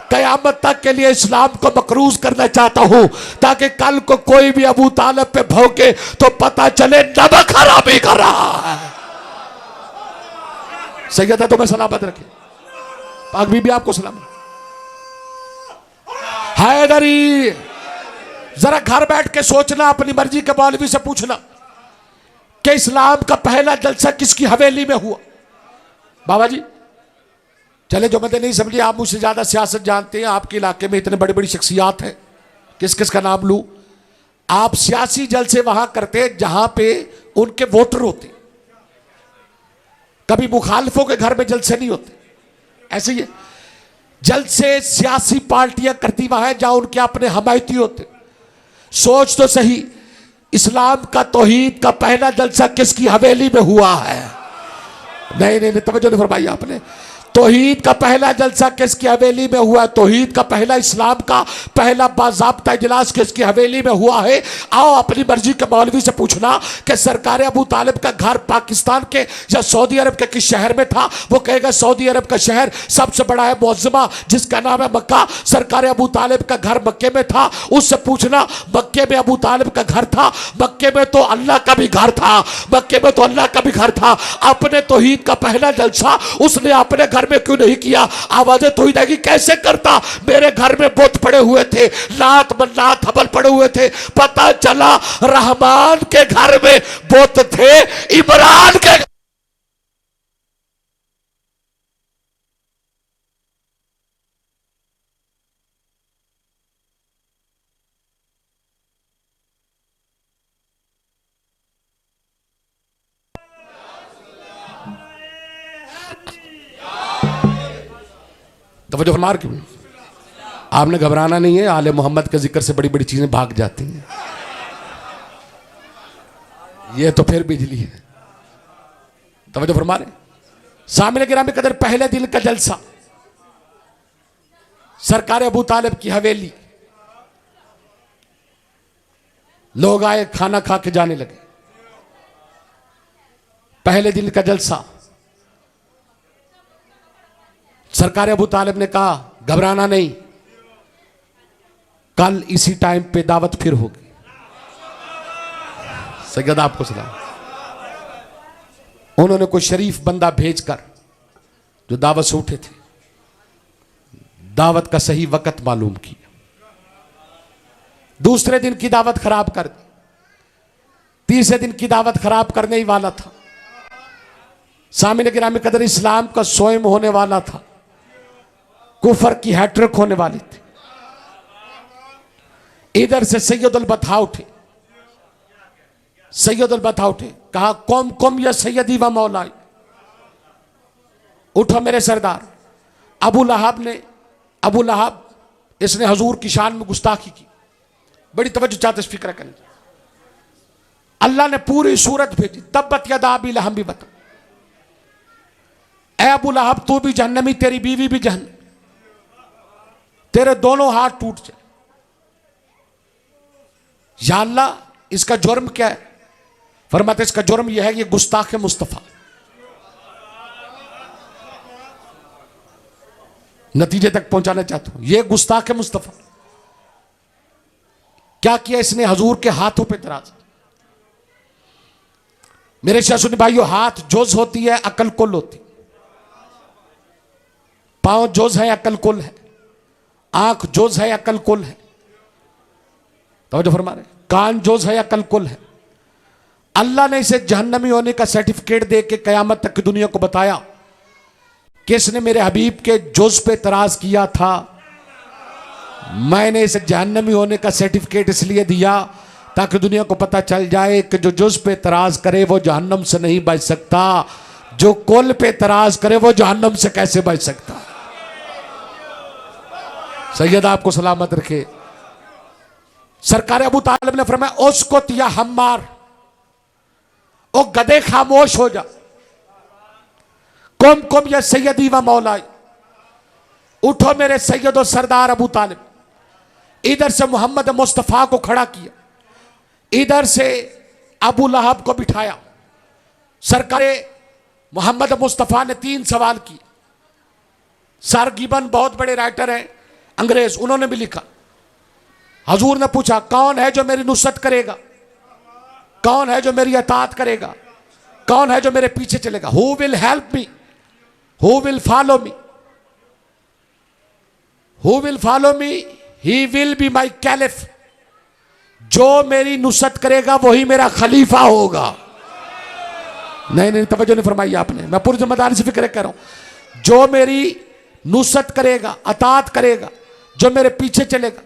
कयामत तक के लिए इस्लाम को मकरूज करना चाहता हूं, ताकि कल को कोई भी अबू तालिब पे भौंके तो पता चले नमक खराबी कर रहा है। सैयद है तो मैं सलामत रखे। पाक बीबी आपको सलामत। हैदरी जरा घर बैठ के सोचना, अपनी मर्जी के मौलवी से पूछना कि इस्लाम का पहला जलसा किसकी हवेली में हुआ। बाबा जी चले जो मत नहीं समझिए, आप मुझसे ज्यादा सियासत जानते हैं, आपके इलाके में इतने बड़ी बड़ी शख्सियात हैं, किस किस का नाम लूं? आप सियासी जलसे वहां करते जहां पे उनके वोटर होते, कभी मुखालिफों के घर में जलसे नहीं होते। ऐसे ही जलसे सियासी पार्टियां करती वहां जहां उनके अपने हमायती होते। सोच तो सही, इस्लाम का तौहीद का पहला जलसा किसकी हवेली में हुआ है? नहीं नहीं नहीं, तवज्जो नहीं फरमाई आपने। तौहीद का पहला जलसा किसकी हवेली में हुआ है? तौहीद का पहला, इस्लाम का पहला बाज़ाब्ता इजलास किसकी हवेली में हुआ है? आओ अपनी मर्जी के मौलवी से पूछना कि सरकार अबू तालिब का घर पाकिस्तान के या सऊदी अरब के किस शहर में था? वो कहेगा सऊदी अरब का शहर सबसे बड़ा है मुअज़्ज़मा, जिसका नाम है मक्का। सरकार अबू तालिब का घर मक्के में था। उससे पूछना मक्के में अबू तालिब का घर था, मक्के में तो अल्लाह का भी घर था, मक्के में तो अल्लाह का भी घर था। अपने तौहीद का पहला जलसा उसने अपने घर में क्यों नहीं किया? आवाजें तौहीद की कैसे करता? मेरे घर में बुत पड़े हुए थे, लात मन्नात हबल पड़े हुए थे, पता चला रहमान के घर में बुत थे, इमरान के। तवज्जो फरमा क्यों? आपने घबराना नहीं है, आले मोहम्मद के जिक्र से बड़ी बड़ी चीजें भाग जाती हैं। ये तो फिर बिजली है। तवज्जो फरमा रहे। सामने गिरामी कदर पहले दिन का जलसा, सरकार अबू तालिब की हवेली, लोग आए, खाना खा के जाने लगे। पहले दिन का जलसा, सरकार अबू तालिब ने कहा घबराना नहीं, कल इसी टाइम पे दावत फिर होगी। सैयद आपको सलाम। उन्होंने कोई शरीफ बंदा भेजकर जो दावत से उठे थे, दावत का सही वक्त मालूम किया। दूसरे दिन की दावत खराब कर दी, तीसरे दिन की दावत खराब करने ही वाला था। सामने गिरामी कदर इस्लाम का स्वयं होने वाला था, कुफर की हैट्रिक होने वाली थी। इधर से सैयदुल बतहा उठे, सैयदुल बतहा उठे, कहा कौम कौम या सैयदी व मौलाई, उठो मेरे सरदार। अबू लहाब इसने हजूर की शान में गुस्ताखी की। बड़ी तवज्जो चाहते इस फिक्र करने। अल्लाह ने पूरी सूरत भेजी, तब्बत यदा अबी लहब भी बता, ऐ अबू लहब तू भी जहन्नमी, तेरी बीवी भी जहन्नमी, तेरे दोनों हाथ टूट जाए। या अल्लाह इसका जुर्म क्या है? फरमाते इसका जुर्म यह है कि गुस्ताख मुस्तफा। नतीजे तक पहुंचाना चाहता हूं, यह गुस्ताख मुस्तफा। क्या किया इसने? हजूर के हाथों पे तराज। मेरे शाह सुनी भाइयों, हाथ जोज होती है, अकल कुल होती। पांव जोज है, अकल कुल है। आंख जोज है, अकल कुल है। तो जो फरमा रहे, कान जोज है, अकल कुल है। अल्लाह ने इसे जहन्नमी होने का सर्टिफिकेट दे के कयामत तक की दुनिया को बताया कि इसने मेरे हबीब के जोज पे तराज किया था। मैंने इसे जहन्नमी होने का सर्टिफिकेट इसलिए दिया ताकि दुनिया को पता चल जाए कि जो जुज पे तराज करे वो जहन्नम से नहीं बच सकता, जो कुल पे तराज करे वो जहन्नम से कैसे बच सकता। सैयद आपको सलामत रखे। सरकार अबू तालिब ने फरमाया उसकुत या हम्मार, ओ गधे खामोश हो जा। कुम कुम या सैयदी व मौलाई, उठो मेरे सैयद और सरदार अबू तालिब। इधर से मोहम्मद मुस्तफ़ा को खड़ा किया, इधर से अबू लहब को बिठाया। सरकार मोहम्मद मुस्तफ़ा ने 3 सवाल किए। सर गिबन बहुत बड़े राइटर हैं अंग्रेज, उन्होंने भी लिखा। हजूर ने पूछा कौन है जो मेरी नुसरत करेगा, कौन है जो मेरी अतात करेगा, कौन है जो मेरे पीछे चलेगा। Who will help me, who will follow me, who will follow me, he will be my caliph. जो मेरी नुसरत करेगा वही मेरा खलीफा होगा। नहीं, तवज्जो नहीं फरमाई आपने, मैं पूरी जिम्मेदारी से फिक्र कर रहा हूं। जो मेरी नुसरत करेगा, अतात करेगा, जो मेरे पीछे चलेगा।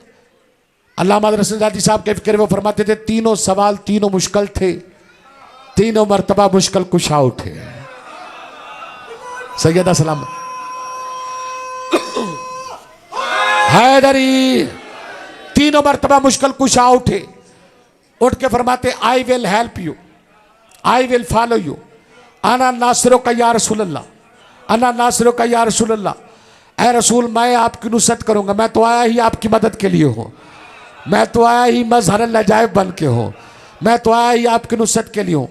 अल्लामा रसूलुल्लाह साहब के फिक्र वो फरमाते थे, तीनों सवाल तीनों मुश्किल थे, तीनों मर्तबा मुश्किल कुशा उठे। सैयदा सलाम हैदरी, तीनों मर्तबा मुश्किल कुशा उठे। उठ के फरमाते I will help you, I will follow you, आना नासरो का या रसूलल्लाह, आना नासरो का या रसूलल्लाह। ऐ रसूल मैं आपकी नुसरत करूंगा, मैं तो आया ही आपकी मदद के लिए हूं, मैं तो आया ही मजहर लजायब बन के हूं, मैं तो आया ही आपकी नुसरत के लिए हूं।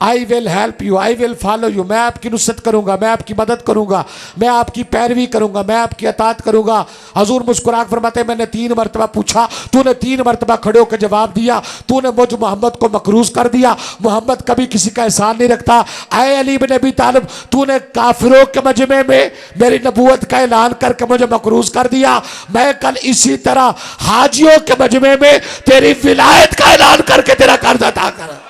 I will help you, I will follow you, मैं आपकी नुसरत करूंगा, मैं आपकी मदद करूंगा, मैं आपकी पैरवी करूंगा, मैं आपकी अतात करूंगा। हजूर मुस्कुरा फरमाते मैंने 3 मरतबा पूछा, तूने 3 मरतबा खड़े होकर जवाब दिया, तूने मुझ मोहम्मद को मकरूज कर दिया। मोहम्मद कभी किसी का एहसान नहीं रखता। ऐ अली इब्न अबी तालिब, तूने काफिरों के मजमे में मेरी नबूवत का ऐलान करके मुझे मकरूज कर दिया। मैं कल इसी तरह हाजियों के मजमे में तेरी विलायत का ऐलान करके तेरा कर्ज अता कर।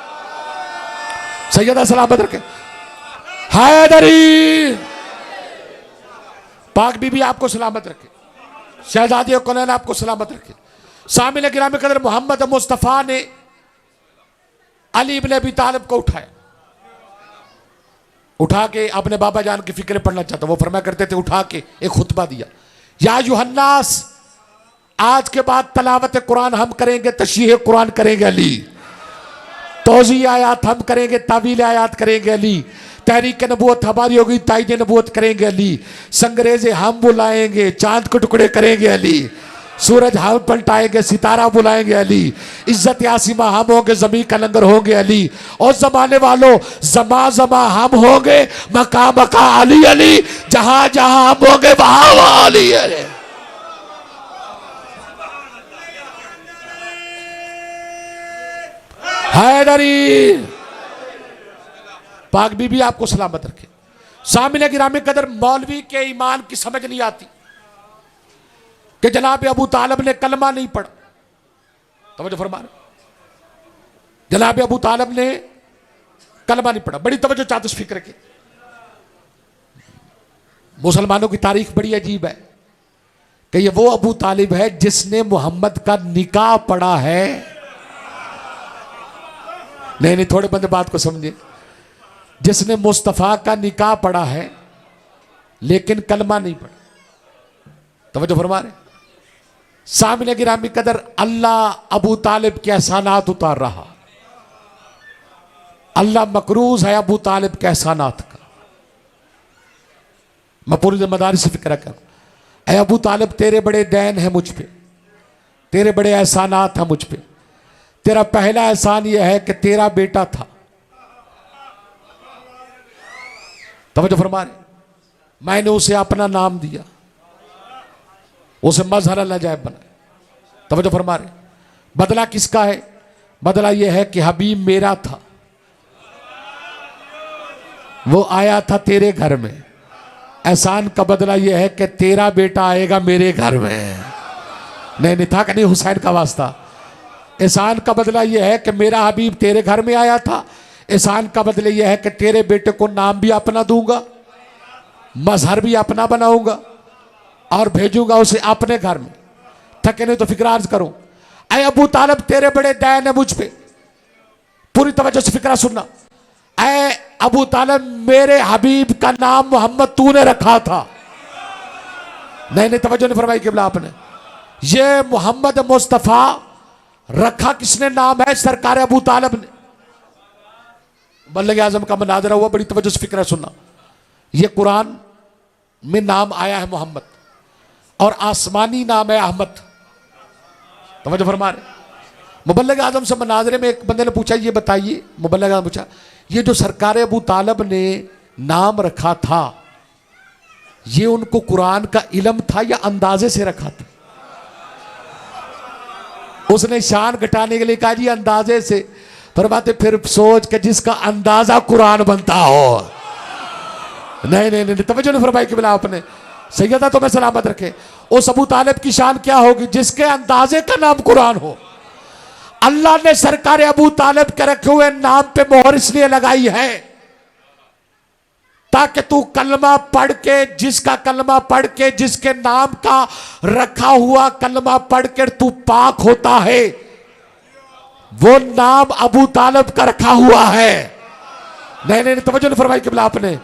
सैयदा सलामत रखे। हैदरी, पाक बीबी आपको सलामत रखे, शहजादी कौनैन आपको सलामत रखे। सामिल गिरामी कदर मोहम्मद मुस्तफ़ा ने अली इब्न अबी तालिब को उठाया, उठा के अपने बाबा जान की फिक्र पढ़ना चाहता, वो फरमाया करते थे, उठा के एक खुतबा दिया, या युहन्नास आज के बाद तलावत कुरान हम करेंगे, तशरीह कुरान करेंगे अली, तौज़ी आयात हम करेंगे, तावील आयात करेंगे अली, तहरीक नबूवत हमारी होगी, ताईद नबूवत करेंगे अली, संगरेजे हम बुलाएंगे, चांद के टुकड़े करेंगे अली, सूरज हम पलटाएंगे, सितारा बुलाएंगे अली, इज्जत आसिमा हम होंगे, जमीन का लंगर होंगे अली, और जमाने वालों जमा जमा हम होंगे, मका मका अली अली, जहां जहां हम होंगे वहां वहां अली अली। हैदरी, पाक बीबी आपको सलामत रखे। सामिल गिरामी कदर मौलवी के ईमान की समझ नहीं आती कि जनाब अबू तालिब ने कलमा नहीं पढ़ा। तवज्जो फरमा रहे, जनाब अबू तालिब ने कलमा नहीं पढ़ा। बड़ी तवज्जो चाहते फिक्र की। मुसलमानों की तारीख बड़ी अजीब है कि ये वो अबू तालिब है जिसने मोहम्मद का निकाह पढ़ा है। नहीं नहीं, थोड़े बंदे बात को समझे। जिसने मुस्तफ़ा का निकाह पढ़ा है लेकिन कलमा नहीं पढ़ा। तवज्जो फरमा रहे। सामने गिरामी कदर, अल्लाह अबू तालिब के एहसानात उतार रहा। अल्लाह मकरूज है अबू तालिब के एहसानात का। मैं पूरी जिम्मेदारी से फिक्र कर, ऐ अबू तालिब तेरे बड़े दैन है मुझ पे, तेरे बड़े एहसानात हैं मुझ पे। तेरा पहला एहसान यह है कि तेरा बेटा था, तवज्जो फरमा रहे, मैंने उसे अपना नाम दिया, उसे मजहर नजायब बनाया। तवज्जो फरमा रहे। बदला किसका है? बदला यह है कि हबीब मेरा था, वो आया था तेरे घर में। एहसान का बदला यह है कि तेरा बेटा आएगा मेरे घर में। नहीं नहीं था कि नहीं, हुसैन का वास्ता। एहसान का बदला यह है कि मेरा हबीब तेरे घर में आया था। एहसान का बदला यह है कि तेरे बेटे को नाम भी अपना दूंगा, मजहर भी अपना बनाऊंगा और भेजूंगा उसे अपने घर में। थके नहीं तो फिक्र अर्ज करूं, ऐ अबू तालिब तेरे बड़े दैन है मुझ पे। पूरी तवज्जो से फिक्रा सुनना। ऐ अबू तालिब मेरे हबीब का नाम मोहम्मद तूने रखा था। नहीं नहीं, तवज्जो नहीं फरमाई किबला आपने। ये मोहम्मद मुस्तफ़ा रखा किसने नाम है? सरकार अबू तालिब ने। बल्लग आजम का मनाजरा हुआ, बड़ी तवज्जो से फिक्र सुनना। ये कुरान में नाम आया है मोहम्मद और आसमानी नाम है अहमद। तवज्जो फरमा रहे। मुबल्लिग आजम से मनाजरे में एक बंदे ने पूछा, ये बताइए, मुबल्लिग आजम पूछा, ये जो सरकार अबू तालिब ने नाम रखा था, ये उनको कुरान का इल्म था या अंदाजे से रखा था? उसने शान घटाने के लिए कहा जी अंदाजे से। फरमाते फिर सोच के जिसका अंदाजा कुरान बनता हो। नहीं नहीं नहीं, तवज्जो नहीं फरमाई कि बिला आपने। सैयदा तो मैं सलामत रखे। उस अबू तालिब की शान क्या होगी जिसके अंदाजे का नाम कुरान हो। अल्लाह ने सरकार अबू तालिब के रखे हुए नाम पे मोहर इसलिए लगाई है ताकि तू कलमा पढ़ के, जिसका कलमा पढ़ के, जिसके नाम का रखा हुआ कलमा पढ़ के तू पाक होता है, वो नाम अबू तालिब का रखा हुआ है। नहीं नहीं, तवज्जो नहीं फरमाई किबला आपने।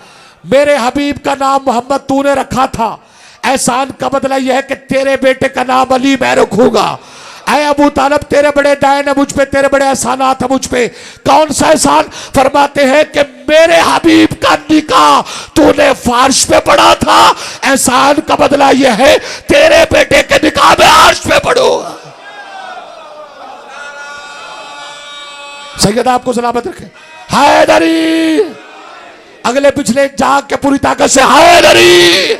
मेरे हबीब का नाम मोहम्मद तूने रखा था। एहसान का बदला यह है कि तेरे बेटे का नाम अली मैं रखूंगा। ऐ अबू तालिब तेरे बड़े दायन है मुझ पे, तेरे बड़े एहसानात है मुझ पे। कौन सा एहसान? फरमाते हैं कि मेरे हबीब का निकाह तूने फार्श पे पढ़ा था। एहसान का बदला यह है तेरे बेटे के निकाह में अर्श पे पढ़ूंगा। सैयदा आपको सलामत रखे। हैदरी, अगले पिछले जाग के पूरी ताकत से हैदरी।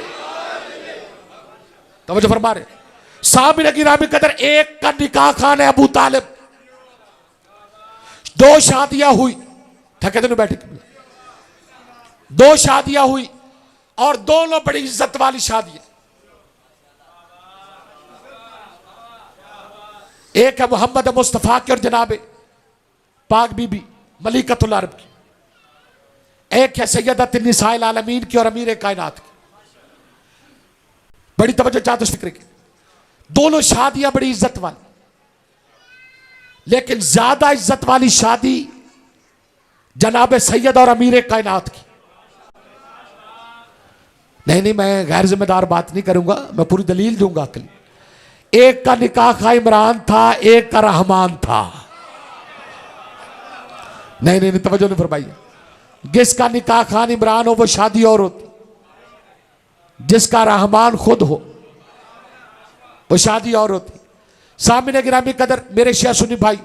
तवज्जो फरमा रहे। सामने गिरामी कदर, एक का निकाह खान है अबू तालिब। 2 शादियां हुई, थके दिन बैठे, 2 शादियां हुई और दोनों बड़ी इज्जत वाली शादियां। एक है मोहम्मद मुस्तफ़ा की और जनाबे पाक बीबी मलिकतुल अरब की। एक है सैयदत निसाइल आलमीन की और अमीर कायनात की। बड़ी तवज्जो चाहते फिक्र की। दोनों शादियां बड़ी इज्जत वाली, लेकिन ज्यादा इज्जत वाली शादी जनाब सैयद और अमीर कायनात की। नहीं नहीं, मैं गैर जिम्मेदार बात नहीं करूंगा, मैं पूरी दलील दूंगा अकली। एक का निकाह खा इमरान था, एक का रहमान था। नहीं नहीं, तवज्जो नहीं फरमाइए। जिसका निकाह खान इमरान हो वो शादी और होती, जिसका रहमान खुद हो वो शादी और होती। सामने गिरामी कदर मेरे शिया सुन्नी भाई,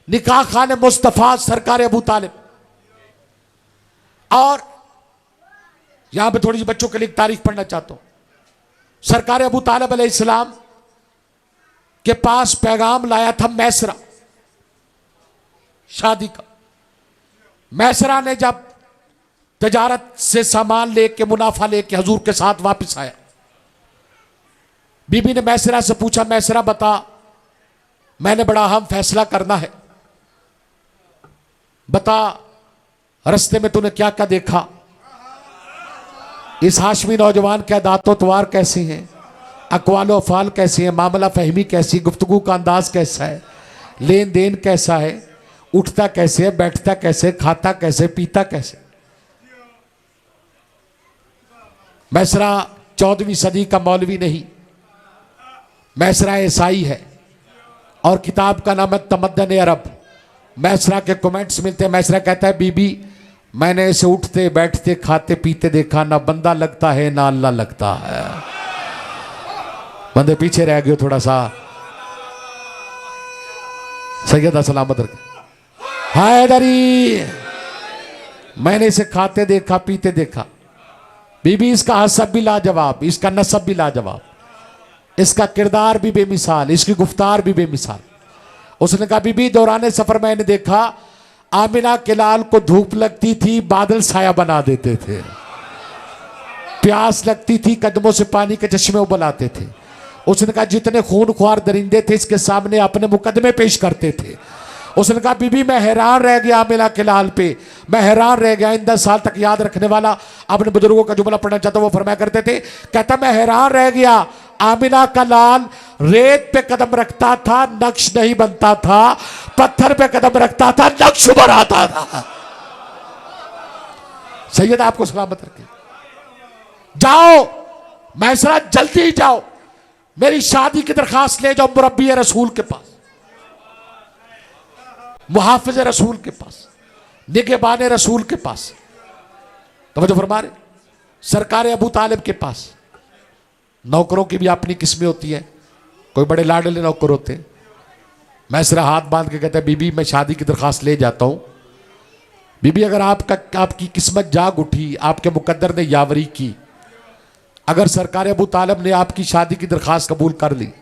निकाह खान मुस्तफ़ा सरकार अबू तालिब। और यहां पे थोड़ी सी बच्चों के लिए तारीख पढ़ना चाहता हूं। सरकार अबू तालिब अलैहिस्सलाम के पास पैगाम लाया था मैसरा शादी का। मैसरा ने जब तजारत से सामान लेके, मुनाफा लेके हजूर के साथ वापस आया, बीबी ने मैसरा से पूछा, मैसरा बता, मैंने बड़ा अहम फैसला करना है, बता रास्ते में तूने क्या क्या देखा। इस हाशमी नौजवान के दांतों त्वार कैसे हैं, अकवालो अफाल कैसे हैं, मामला फहमी कैसी, गुफ्तगू का अंदाज कैसा है, लेन देन कैसा है, उठता कैसे है, बैठता कैसे, खाता कैसे, पीता कैसे। मैसरा 14वीं सदी का मौलवी नहीं, मैसरा ईसाई है और किताब का नाम है तमद्दन अरब। मैसरा के कमेंट्स मिलते हैं। मैसरा कहता है बीबी मैंने इसे उठते बैठते खाते पीते देखा, ना बंदा लगता है ना अल्लाह लगता है। बंदे पीछे रह गए थोड़ा सा। सैयदा सलामत रखे हैदरी, मैंने इसे खाते देखा पीते देखा। बीबी इसका हसब भी लाजवाब, इसका नसब भी लाजवाब, इसका किरदार भी बेमिसाल, इसकी गुफ्तार भी बेमिसाल। उसने कहा बीबी दौरान सफर मैंने देखा आमिना के लाल को धूप लगती थी बादल साया बना देते थे, प्यास लगती थी कदमों से पानी के चश्मे उबल आते थे। उसने कहा जितने खूनख्वार दरिंदे थे इसके सामने अपने मुकदमे पेश करते थे। उसने कहा बीबी मैं हैरान रह गया आमिना के लाल पे, मैं हैरान रह गया। इन 10 साल तक याद रखने वाला अपने बुजुर्गों का जुमला पढ़ना चाहता, वो फरमाया करते थे, कहता मैं हैरान रह गया आमिना का लाल रेत पे कदम रखता था नक्श नहीं बनता था, पत्थर पे कदम रखता था नक्श उभर आता था। सैयद आपको सलामत रखे। जाओ मैसरा जल्दी जाओ, मेरी शादी की दरखास्त ले जाओ मुरब्बी रसूल के पास, मुहाफिज रसूल के पास, निगहबान रसूल के पास, तवज्जो फरमा रहे, सरकार अबू तालिब के पास। नौकरों की भी अपनी किस्में होती है, कोई बड़े लाडले नौकर होते हैं। मैसरा हाथ बांध के कहता है बीबी मैं शादी की दरखास्त ले जाता हूं। बीबी अगर आपकी किस्मत जाग उठी, आपके मुकद्दर ने यावरी की, अगर सरकार अबू तालिब ने आपकी शादी की दरखास्त कबूल कर ली,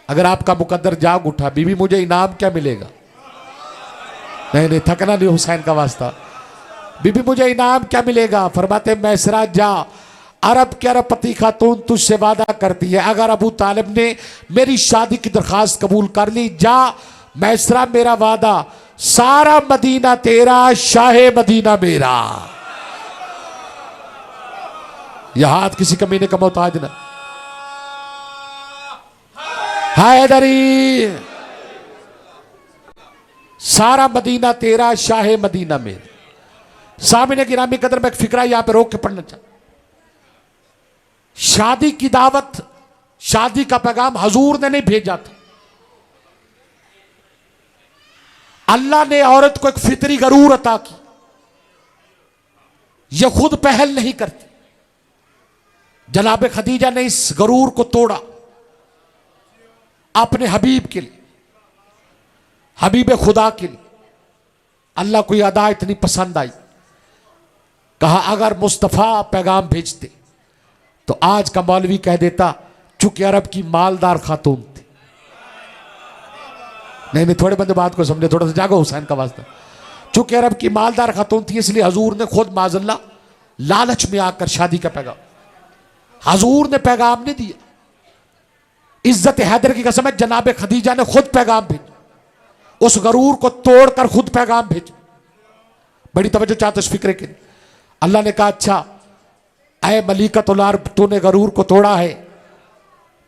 अगर आपका मुकद्दर जाग उठा, बीबी मुझे इनाम क्या मिलेगा? नहीं नहीं थकना नहीं हुसैन का वास्ता। बीबी मुझे इनाम क्या मिलेगा? फरमाते मैसरा जा, अरब के अरबपति खातून तुझसे वादा करती है, अगर अबू तालिब ने मेरी शादी की दरखास्त कबूल कर ली, जा मैसरा मेरा वादा, सारा मदीना तेरा, शाहे मदीना मेरा। यह हाथ किसी कमीने का मोहताज ना। हैदरी, सारा मदीना तेरा, शाहे मदीना मेरा। सामने गिरामी कदर में एक फिक्रा यहां पे रोक के पढ़ना चाहता। शादी की दावत, शादी का पैगाम हजूर ने नहीं भेजा था, अल्लाह ने औरत को एक फितरी गरूर अता की। यह खुद पहल नहीं करती, जनाब खदीजा ने इस गरूर को तोड़ा अपने हबीब के लिए, हबीब खुदा के लिए। अल्लाह को यह अदा इतनी पसंद आई, कहा अगर मुस्तफ़ा पैगाम भेजते तो आज का मौलवी कह देता चूंकि अरब की मालदार खातून थी। नहीं नहीं थोड़े बंदे बात को समझे, थोड़ा सा जागो हुसैन का वास्ता। चूंकि अरब की मालदार खातून थी इसलिए हजूर ने खुद माजल्ला लालच में आकर शादी का पैगाम, हजूर ने पैगाम नहीं दिया। इज्जत हैदर की कसम है, जनाब खदीजा ने खुद पैगाम भेजा, उस गरूर को तोड़कर खुद पैगाम भेजा। बड़ी तवज्जो चाहते इस फिक्रे के लिए। अल्लाह ने कहा अच्छा ऐ मलिकतुल अरब, तूने गरूर को तोड़ा है,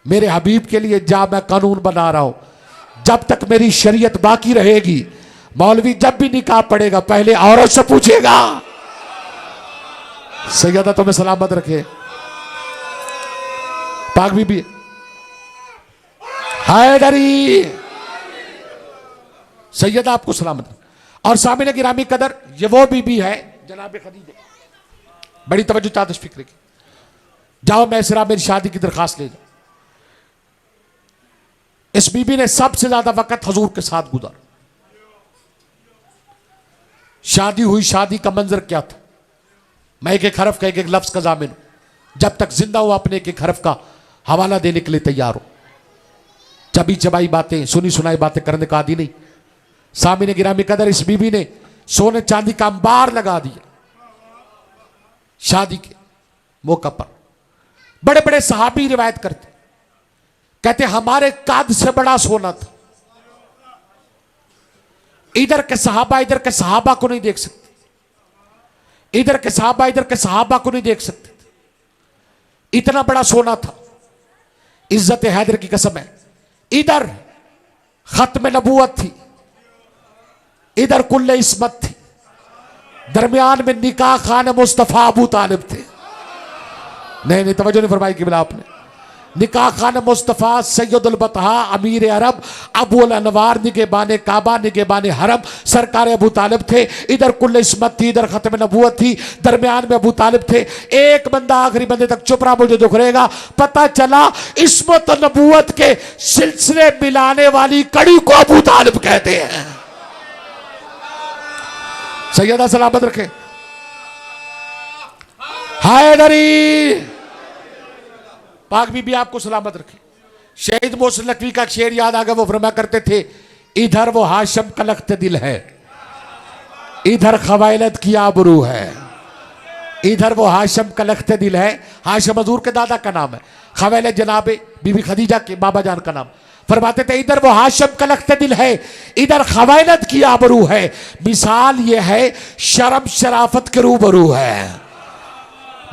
मेरे हबीब के लिए जा, मैं कानून बना रहा हूं, जब तक मेरी शरीयत बाकी रहेगी मौलवी जब भी निकाह पड़ेगा पहले औरत से पूछेगा। सैयदा तुम्हें सलामत रखे। पाक बीबी हैदरी, सैयदा आपको सलामत रखे। और सामने गिरामी कदर, ये वो बीबी है जनाब खदीजा। बड़ी तवज्जो चाहते इस फिक्रे की। जाओ मैसरा मेरी शादी की दरखास्त ले जाओ। इस बीबी ने सबसे ज्यादा वक्त हजूर के साथ गुजारा। शादी हुई, शादी का मंजर क्या था? मैं एक हरफ का एक लफ्ज का जामिन हूं, जब तक जिंदा हूं अपने एक हरफ का हवाला देने के लिए तैयार हो। चबी चबाई बातें, सुनी सुनाई बातें करने का आदि नहीं। सामने गिरामी कदर, इस बीबी ने सोने चांदी का अंबार लगा दिया शादी के मौका पर। बड़े बड़े सहाबी रिवायत करते, कहते हमारे कद से बड़ा सोना था, इधर के सहाबा को नहीं देख सकते, इधर के सहाबा को नहीं देख सकते थे, इतना बड़ा सोना था। इज्जत हैदर की कसम है, इधर खत्म नबूवत थी, इधर कुल्ले इस्मत थी, दरमियान में निकाह खान मुस्तफा अबू तालिब थे। नहीं तवज्जो नहीं फरमाई किबला आपने। निकाह खान मुस्तफा सैयदुल बतहा अमीर अरब अबुल अनवार निगहबान काबा निगहबान हरम सरकार अबू तालिब थे। इधर कुल्ले इस्मत थी, इधर खत्म नबूवत थी, दरमियान में अबू तालिब थे। एक बंदा आखिरी बंदे तक चुप रहा, मुझे दुख रहेगा। पता चला इस्मत नबूवत के सिलसिले मिलाने वाली कड़ी को अबू तालिब कहते हैं। सैयदा सलामत रखे। हैदरी पाक बीबी आपको सलामत रखे। शहीद मोहसिन नकवी का शेर याद आ गया, वो फरमा करते थे, इधर वो हाशम का लख्त दिल है, इधर खवाइलत की आबरू है। इधर वो हाशम का लख्त दिल है, हाशम हजूर के दादा का नाम है, खवाइलत जनाबे बीबी खदीजा के बाबा जान का नाम। फरमाते थे इधर वो हाशम का लख्त दिल है, इधर खवाइलत की आबरू है। मिसाल ये है शर्म शराफत के रूबरू है,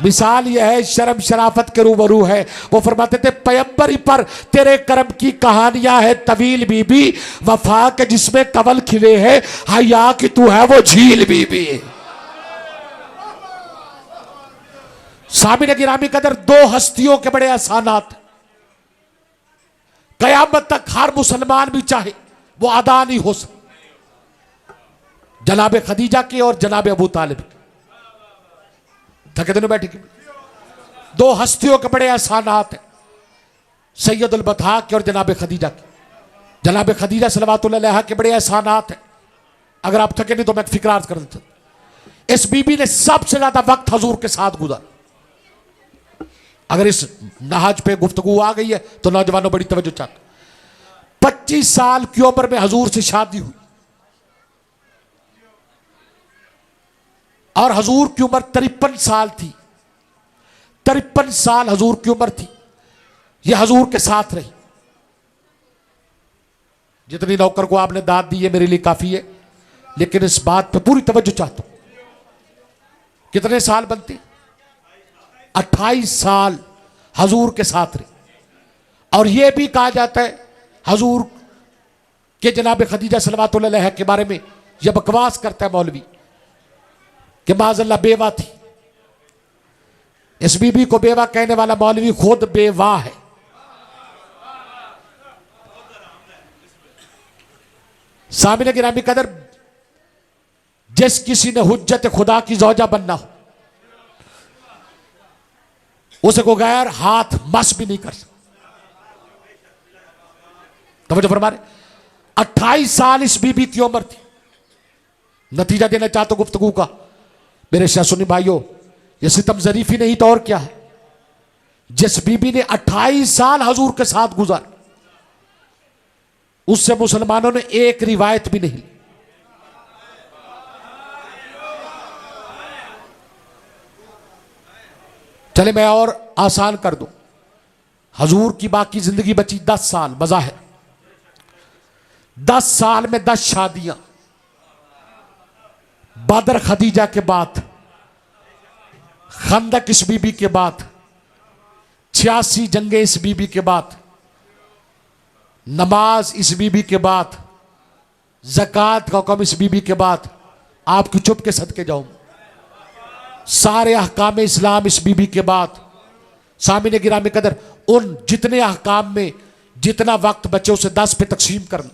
मिसाल यह है शर्म शराफत के रूबरू है। वो फरमाते थे पैगंबरी पर तेरे करम की कहानियां है तवील बीबी, वफा के जिसमें कवल खिले हैं, हया कि तू है वो झील बीबी। सामिन गिरामी कदर, दो हस्तियों के बड़े एहसानात कयामत तक हर मुसलमान भी चाहे वो अदा नहीं हो सकता, जनाब खदीजा के और जनाब अबू तालिब के। थके दोनों बैठे, दो हस्तियों के बड़े एहसानात हैं, सैयदुल बतहा के और जनाब खदीजा के। जनाब खदीजा सल्लल्लाहु अलैहा के बड़े एहसानात हैं। अगर आप थके नहीं तो मैं फिक्र अर्ज कर देता। इस बीबी ने सबसे ज्यादा वक्त हजूर के साथ गुजारा। अगर इस नहाज पे गुफ्तगू आ गई है तो नौजवानों बड़ी तवज्जो चाहते। 25 साल की उम्र में हजूर से शादी हुई और हजूर की उम्र 53 साल थी। 53 साल हजूर की उम्र थी, यह हजूर के साथ रही। जितनी नौकर को आपने दाद दी है मेरे लिए काफी है, लेकिन इस बात पे पूरी तवज्जो चाहता हूं। कितने साल बनते? 28 साल हजूर के साथ रही। और यह भी कहा जाता है हजूर के जनाब खदीजा सल्लल्लाहु अलैहा के बारे में, यह बकवास करता है मौलवी कि माज़अल्लाह बेवा थी। इस बीबी को बेवा कहने वाला मौलवी खुद बेवा है। सामिन गिरामी कदर, जिस किसी ने हुज्जत खुदा की जौजा बनना हो उसे को गैर हाथ मस भी नहीं कर सकता। तो मुझे फरमा रहे 28 साल इस बीबी की उम्र थी। नतीजा देना चाहता हूं गुफ्तगू का मेरे शाह सुन्नी भाइयों, यह सितम जरीफी नहीं तो और क्या है। जिस बीबी ने 28 साल हजूर के साथ गुजार, उससे मुसलमानों ने एक रिवायत भी नहीं। चले मैं और आसान कर दूं, हजूर की बाकी जिंदगी बची 10 साल बज़ाहिर। 10 साल में 10 शादियां, बदर खदीजा के बाद, खंदक इस बीबी के बाद, 86 जंगे इस बीबी के बाद, नमाज इस बीबी के बाद, ज़कात का हुक्म इस बीबी के बाद। आपकी चुप के सदके जाऊं, सारे अहकाम इस्लाम इस बीबी के बाद। सामिन गिरामी कदर, उन जितने अहकाम में जितना वक्त बचे उसे 10 पे तकसीम करना।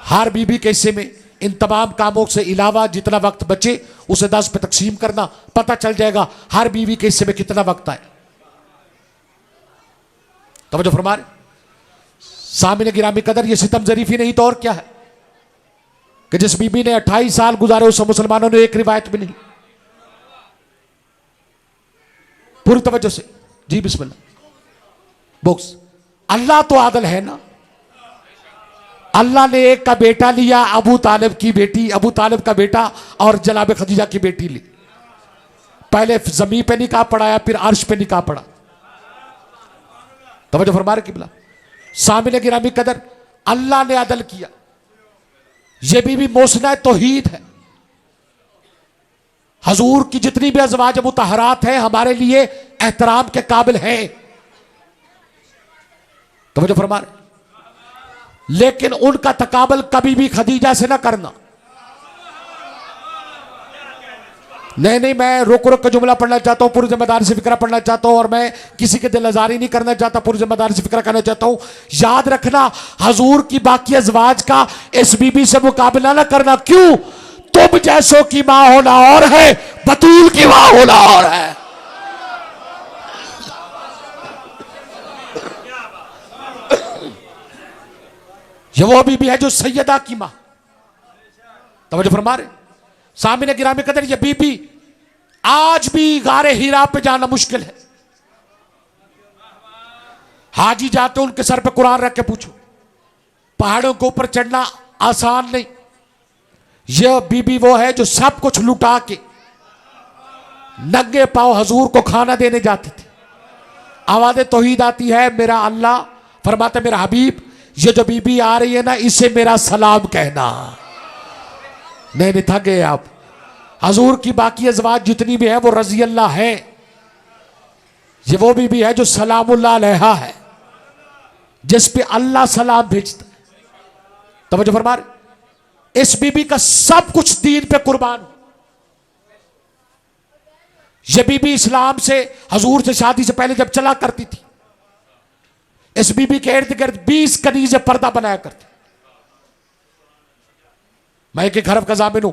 हर बीबी के हिस्से में इन तमाम कामों से अलावा जितना वक्त बचे उसे 10 पे तकसीम करना। पता चल जाएगा हर बीवी के हिस्से में कितना वक्त आए। तवज्जो फरमा रहे सामिन गिरामी कदर, यह सितम जरीफी नहीं तो और क्या है कि जिस बीबी ने 28 साल गुजारे उस मुसलमानों ने एक रिवायत भी नहीं। पूरी तवज्जो से जी बिस्मिल्लाह। बुक्स, अल्लाह तो आदल है ना। अल्लाह ने एक का बेटा लिया, अबू तालिब की बेटी, अबू तालिब का बेटा और जनाब खदीजा की बेटी ली। पहले जमीन पे निकाह पढ़ाया, फिर अर्श पे निकाह पढ़ा। तवज्जो फरमा रहे किबला। सामिन गिरामी कदर, अल्लाह ने अदल किया। यह बीबी मोहसिना तौहीद है, हजूर की जितनी भी अज़वाज मुतहरात हैं हमारे लिए एहतराम के काबिल हैं, तो मुझे फरमा रहे, लेकिन उनका तकाबल कभी भी खदीजा से ना करना। नहीं, मैं रुक रुक के जुमला पढ़ना चाहता हूं, पूरी जिम्मेदारी से फिक्रा पढ़ना चाहता हूं, और मैं किसी के दिल आजारी नहीं करना चाहता, पूरी जिम्मेदारी से फिक्रा करना चाहता हूं। याद रखना, हजूर की बाकी अज़वाज का इस बीबी से मुकाबला ना करना। क्यों? तुम जैसों की मां होना और है, बतूल की मां होना और है। ये वो बीबी है जो सैयदा की मां। तवज्जो फरमा रहे सामने गिरामी कदर, ये बीबी आज भी गारे हीरा पे जाना मुश्किल है। हाजी जाते उनके सर पे कुरान रख के पूछो, पहाड़ों के ऊपर चढ़ना आसान नहीं। यह बीबी वो है जो सब कुछ लुटा के नंगे पांव हजूर को खाना देने जाती थी। आवाज़ तौहीद आती है, मेरा अल्लाह फरमाते मेरा हबीब, ये जो बीबी आ रही है ना, इसे मेरा सलाम कहना। नहीं थक गए आप। हजूर की बाकी अज़वाज जितनी भी है वो रजी अल्लाह है। ये वो बीबी है जो सलामुल्लाह अलैहा है, जिस पे अल्लाह सलाम भेजता है। तवज्जो फरमा रहे, इस बीबी का सब कुछ दीन पे कुर्बान। ये बीबी इस्लाम से, हजूर से शादी से पहले जब चला करती थी, इस बीबी के इर्द गिर्द 20 कनीज़े पर्दा बनाया करते। मैं एक हरफ का जामिन हूं।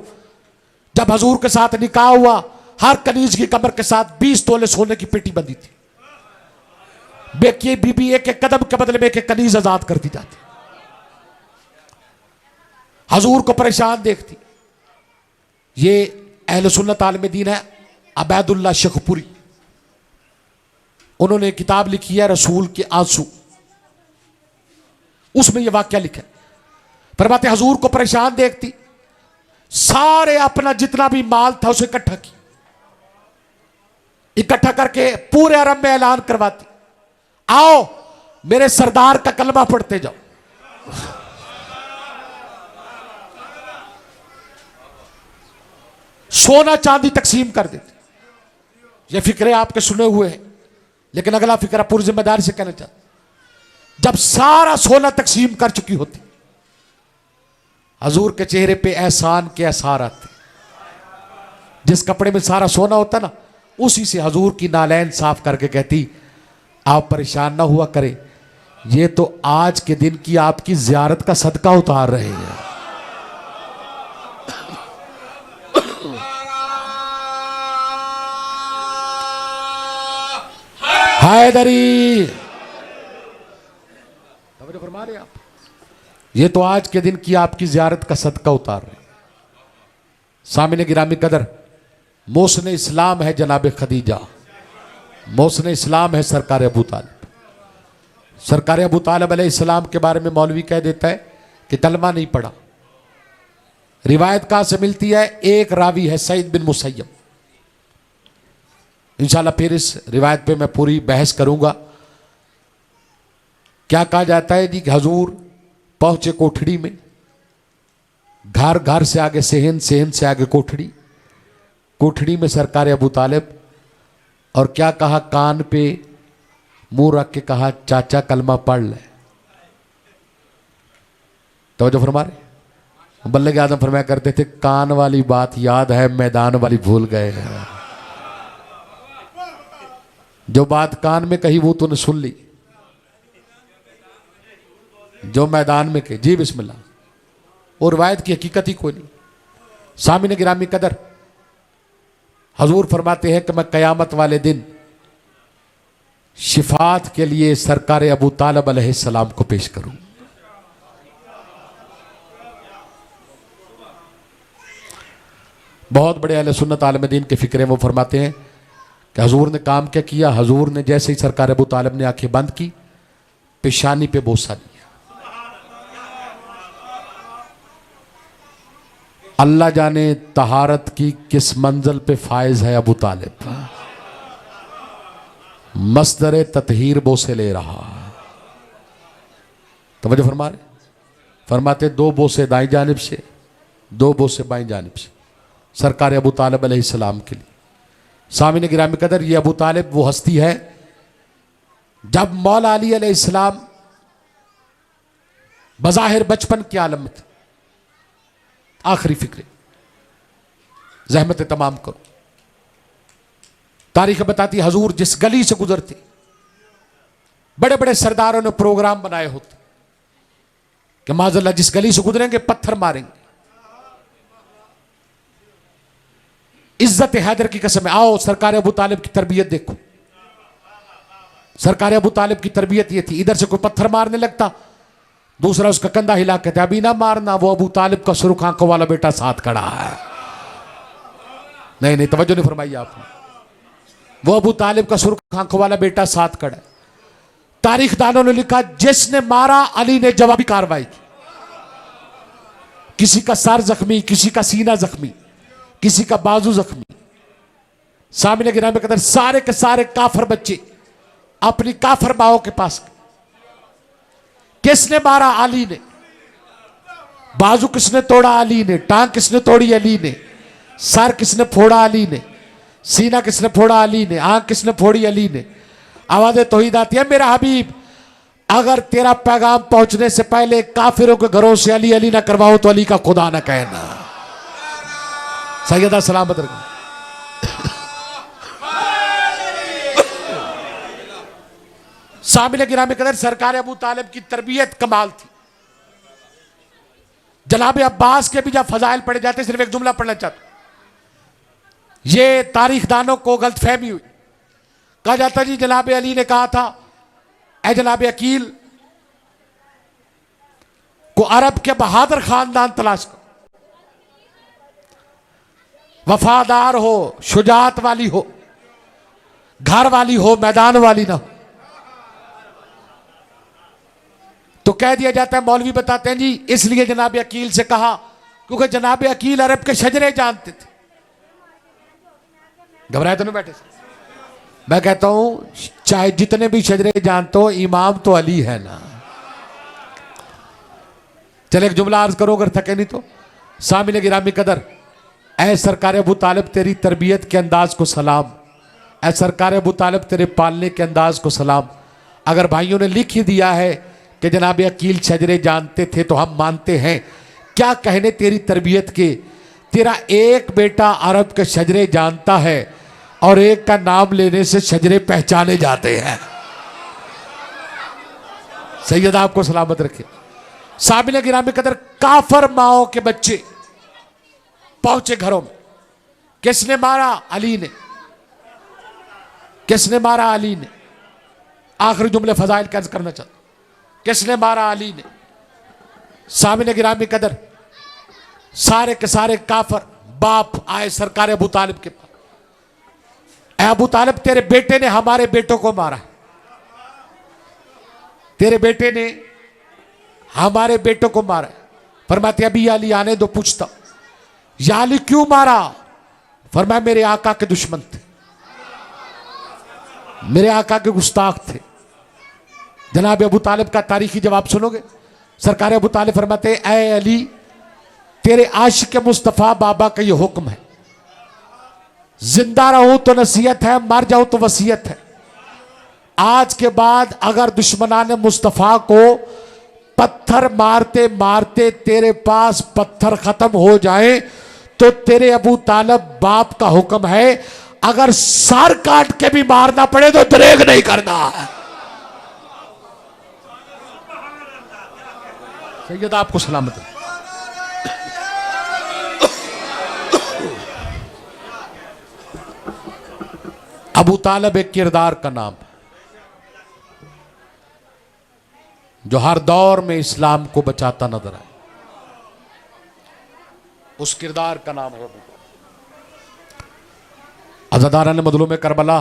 जब हजूर के साथ निकाह हुआ, हर कनीज की कमर के साथ 20 तोले सोने की पेटी बंधी थी। बेकी बीबी एक एक कदम के बदले में एक एक कनीज आजाद करती जाती। हजूर को परेशान देखती। ये अहले सुन्नत आलिम दीन है अबैदुल्लाह शेखपुरी, उन्होंने किताब लिखी है रसूल के आंसू, उसमें यह वाक्य लिखा है। फरमाते हजूर को परेशान देखती, सारे अपना जितना भी माल था उसे इकट्ठा की, इकट्ठा करके पूरे अरब में ऐलान करवाती, आओ मेरे सरदार का कलमा पढ़ते जाओ। सोना चांदी तकसीम कर देते। ये फिक्रे आपके सुने हुए हैं, लेकिन अगला फिक्रा पूरी जिम्मेदारी से कहना चाहता, जब सारा सोना तकसीम कर चुकी होती, हजूर के चेहरे पे एहसान के आसार आते। जिस कपड़े में सारा सोना होता ना, उसी से हजूर की नालैन साफ करके कहती, आप परेशान ना हुआ करें, ये तो आज के दिन की आपकी जियारत का सदका उतार रहे हैं। हैदरी, फरमा रहे आप, ये तो आज के दिन की आपकी जियारत का सदका उतार रहे। सामने गिरामी कदर, मौसम इस्लाम है जनाब खदीजा, मौसम इस्लाम है सरकार अबू तालिब। सरकार अबू तालिब अलैहिस्सलाम के बारे में मौलवी कह देता है कि कलमा नहीं पढ़ा। रिवायत कहां से मिलती है? एक रावी है सईद बिन मुसय्यब। इंशाल्लाह फिर इस रिवायत पे मैं पूरी बहस करूंगा। क्या कहा जाता है जी कि हजूर पहुंचे कोठड़ी में, घर घर से आगे सेहन, सेहन से आगे कोठड़ी, कोठड़ी में सरकार अबू तालिब, और क्या कहा, कान पे मुंह रख के कहा, चाचा कलमा पढ़ ले। तो जो फरमा रहे बल्ले के आदम फरमाया करते थे, कान वाली बात याद है, मैदान वाली भूल गए हैं। जो बात कान में कही वो तूने सुन ली, जो मैदान में कही जी बिस्मिल्लाह, और रिवायत की हकीकत ही कोई नहीं। सामने गिरामी कदर, हजूर फरमाते हैं कि मैं कयामत वाले दिन शिफात के लिए सरकार अबू तालिब अलैहिस्सलाम को पेश करूं। बहुत बड़े अहले सुन्नत आलिम दीन के फिक्रे वो फरमाते हैं कि हजूर ने काम क्या किया। हजूर ने जैसे ही सरकार अबू तालिब ने आंखें बंद की, पेशानी पे बोसा दिया। अल्लाह जाने तहारत की किस मंजिल पे फायज है अबू तालिब, मस्दर ततहीर बोसे ले रहा। तवज्जो फरमा रहे, फरमाते दो बोसे दाईं जानिब से, दो बोसे बाईं जानिब से। सरकार अबू तालिब अलैहिस्सलाम के लिए। सामिन गिरामी कदर, ये अबू तालिब वो हस्ती है जब मौला अली अलैहिस्सलाम बज़ाहिर बचपन के आलम में थे, आखिरी फिक्रे जहमत तमाम करो। तारीख बताती है हजूर जिस गली से गुजरते बड़े बड़े सरदारों ने प्रोग्राम बनाए होते कि माज़अल्लाह जिस गली से गुजरेंगे पत्थर मारेंगे। इज्जत हैदर की कसम है, आओ सरकार अबू तालिब की तरबियत देखो। सरकार अबू तालिब की तरबियत ये थी, इधर से कोई पत्थर मारने लगता, दूसरा उसका कंधा हिला कहते अभी ना मारना, वो अबू तालिब का सुर्ख आंखों वाला बेटा साथ खड़ा है। नहीं तवज्जो नहीं फरमाई आपने, वो अबू तालिब का सुर्ख आंखों वाला बेटा साथ खड़ा है। तारीख दानों ने लिखा जिसने मारा अली ने जवाबी कार्रवाई की। किसी का सर जख्मी, किसी का सीना जख्मी, किसी का बाजू जख्मी। सामने गिरामे कदर सारे के सारे काफर बच्चे अपनी काफर माओ के पास। किसने मारा? अली ने। बाजू किसने तोड़ा? अली ने। टांग किसने तोड़ी? अली ने। सर किसने फोड़ा? अली ने। सीना किसने फोड़ा? अली ने। आंख किसने फोड़ी? अली ने। आवाज़ें तौहीद आती है, मेरा हबीब अगर तेरा पैगाम पहुंचने से पहले काफिरों के घरों से अली अली ना करवाओ तो अली का खुदा ना कहना। सैयदा सलामत रखना। सामिल गिरामी कदर सरकार अबू तालिब की तरबियत कमाल थी। जनाब अब्बास के भी जब फजाइल पढ़े जाते, सिर्फ एक जुमला पढ़ना चाहता। ये तारीख दानों को गलतफहमी हुई। कहा जाता जी जनाब अली ने कहा था ऐ जनाब अकील को अरब के बहादुर खानदान तलाश करो, वफादार हो, शुजात वाली हो, घर वाली हो, मैदान वाली ना हो। तो कह दिया जाता है, मौलवी बताते हैं जी इसलिए जनाब अकील से कहा क्योंकि जनाब अकील अरब के शजरे जानते थे। घबराए तो नहीं बैठे? मैं कहता हूं चाहे जितने भी शजरे जानते हो, इमाम तो अली है ना। चले एक जुमला अर्ज करो अगर थके नहीं तो। सामिल गिरामी कदर, ऐ सरकार अबू तालिब तेरी तरबियत के अंदाज को सलाम, ऐ सरकार अबू तालिब तेरे पालने के अंदाज को सलाम। अगर भाइयों ने लिख ही दिया है कि जनाब अकील शजरे जानते थे तो हम मानते हैं। क्या कहने तेरी तरबियत के, तेरा एक बेटा अरब के शजरे जानता है और एक का नाम लेने से शजरे पहचाने जाते हैं। सैयद आपको सलामत रखे। साबिल गिरामी कदर, काफर माओ के बच्चे पहुंचे घरों में। किसने मारा? अली ने। किसने मारा? अली ने। आखिरी जुमले फजाइल का अर्ज करना चाहता। किसने मारा? अली ने। साबिल गिरामी कदर, सारे के सारे काफर बाप आए सरकार अबू तालिब के पास। अबू तालिब तेरे बेटे ने हमारे बेटों को मारा, तेरे बेटे ने हमारे बेटों को मारा। फरमाते अभी अली आने दो, पूछता या अली क्यों मारा? फरमाया मेरे आका के दुश्मन थे, मेरे आका के गुस्ताख थे। जनाब अबू तालिब का तारीखी जवाब सुनोगे। सरकार अबू तालिब फरमाते ऐ अली तेरे आशिक मुस्तफ़ा बाबा का ये हुक्म है, जिंदा रहूं तो नसीहत है, मर जाऊं तो वसीयत है। आज के बाद अगर दुश्मनाने मुस्तफ़ा को पत्थर मारते मारते तेरे पास पत्थर खत्म हो जाए तो तेरे अबू तालिब बाप का हुक्म है, अगर सर काट के भी मारना पड़े तो दरेग नहीं करना। सैयद आपको सलामत है। अबू तालिब एक किरदार का नाम है जो हर दौर में इस्लाम को बचाता नजर आए। उस किरदार का नाम है अज़ादारान मज़लूम करबला।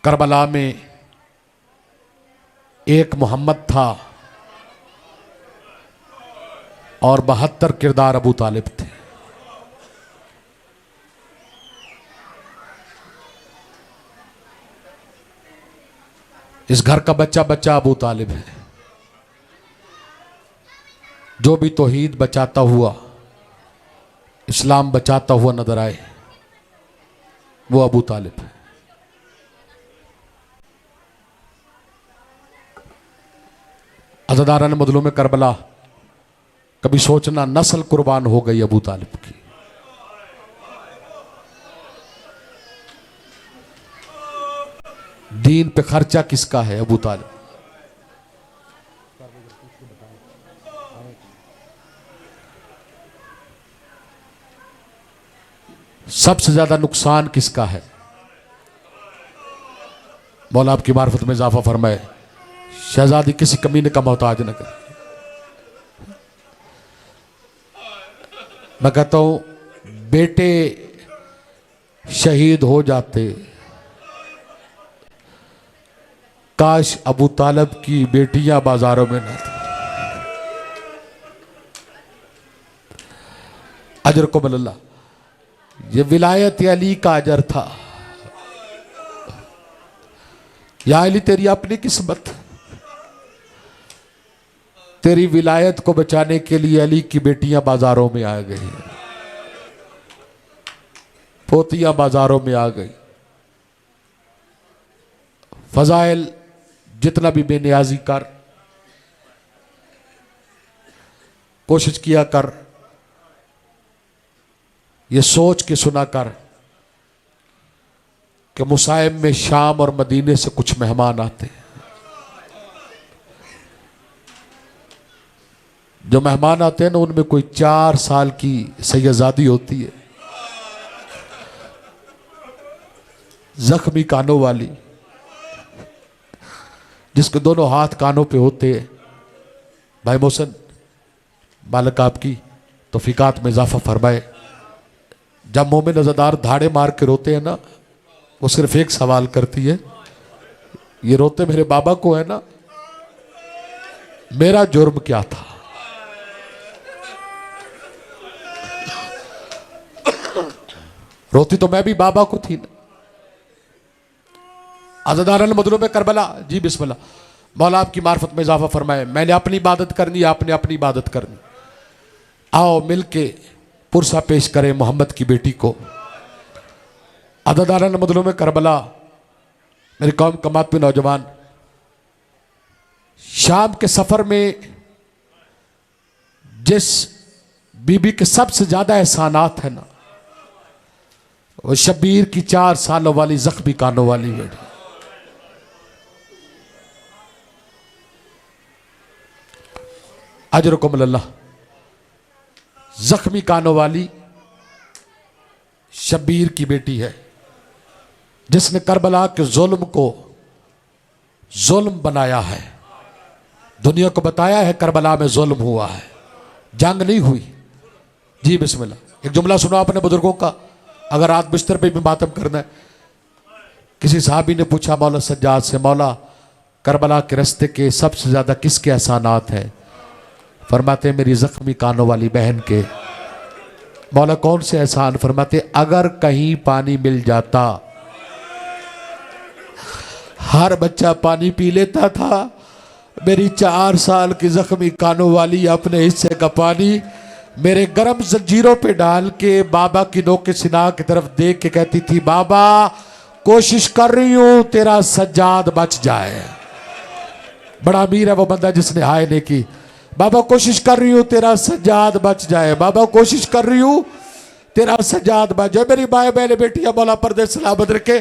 करबला में एक मोहम्मद था और 72 किरदार अबू तालिब थे। इस घर का बच्चा बच्चा अबू तालिब है। जो भी तौहीद बचाता हुआ इस्लाम बचाता हुआ नजर आए वो अबू तालिब है। अज़ादारान मजलूम में करबला, कभी सोचना नस्ल कुर्बान हो गई अबू तालिब की। दीन पे खर्चा किसका है? अबू तालिब। सबसे ज्यादा नुकसान किसका है? मौला आपकी मार्फत में इजाफा फरमाए, शहजादी किसी कमीने का मोहताज न करे। मैं कहता हूं बेटे शहीद हो जाते, काश अबू तालिब की बेटियां बाजारों में न थी। अजर को बल्ला, ये विलायत अली का अजर था। या अली तेरी अपनी किस्मत, तेरी विलायत को बचाने के लिए अली की बेटियां बाजारों में आ गई, पोतियां बाजारों में आ गई। फजाइल जितना भी बेनियाजी कर, कोशिश किया कर, ये सोच के सुना कर कि मुसाइब में शाम और मदीने से कुछ मेहमान आते हैं। जो मेहमान आते हैं ना, उनमें कोई 4 साल की सैयदादी होती है, जख्मी कानों वाली, जिसके दोनों हाथ कानों पे होते हैं। भाई मोहसिन, मालिक आपकी तौफीकात में इजाफा फरमाए। जब मुंह में नजरदार धाड़े मार के रोते हैं ना, वो सिर्फ एक सवाल करती है, ये रोते मेरे बाबा को है ना, मेरा जुर्म क्या था? रोती तो मैं भी बाबा को थी ना। अज़ादारान मदलूम में करबला, जी बिस्मिल्लाह। मौला आपकी मार्फत में इजाफा फरमाए। मैंने अपनी इबादत करनी, आपने अपनी इबादत करनी। आओ मिलके पुरसा पेश करें मोहम्मद की बेटी को। अज़ादारान मदलूम में करबला, मेरी कौम कमात में नौजवान, शाम के सफर में जिस बीबी के सबसे ज्यादा एहसानात है ना, वो शब्बीर की 4 सालों वाली जख्मी कानों वाली बेटी। अजरकुम अल्लाह। जख्मी कानों वाली शब्बीर की बेटी है, जिसने करबला के जुल्म को जुल्म बनाया है, दुनिया को बताया है करबला में जुल्म हुआ है, जंग नहीं हुई। जी बिस्मिल्लाह। एक जुमला सुना अपने बुजुर्गों का, अगर रात बिस्तर पे भी मातम करना है। किसी साहबी ने पूछा मौला सज्जाद से, मौला करबला के रास्ते के सबसे ज्यादा किसके एहसानात हैं? फरमाते मेरी जख्मी कानों वाली बहन के। मौला कौन से एहसान? फरमाते अगर कहीं पानी मिल जाता, हर बच्चा पानी पी लेता था, मेरी 4 साल की जख्मी कानों वाली अपने हिस्से का पानी मेरे गर्म जंजीरों पे डाल के बाबा की नोक सिना की तरफ देख के कहती थी, बाबा कोशिश कर रही हूं तेरा सज्जाद बच जाए। बड़ा अमीर है वो बंदा जिसने हाय ने की। बाबा कोशिश कर रही हूं तेरा सज्जाद बच जाए, बाबा कोशिश कर रही हूं तेरा सज्जाद बच जाए। मेरी माए बहन बेटियां मौला पर्दे सलामत रखे।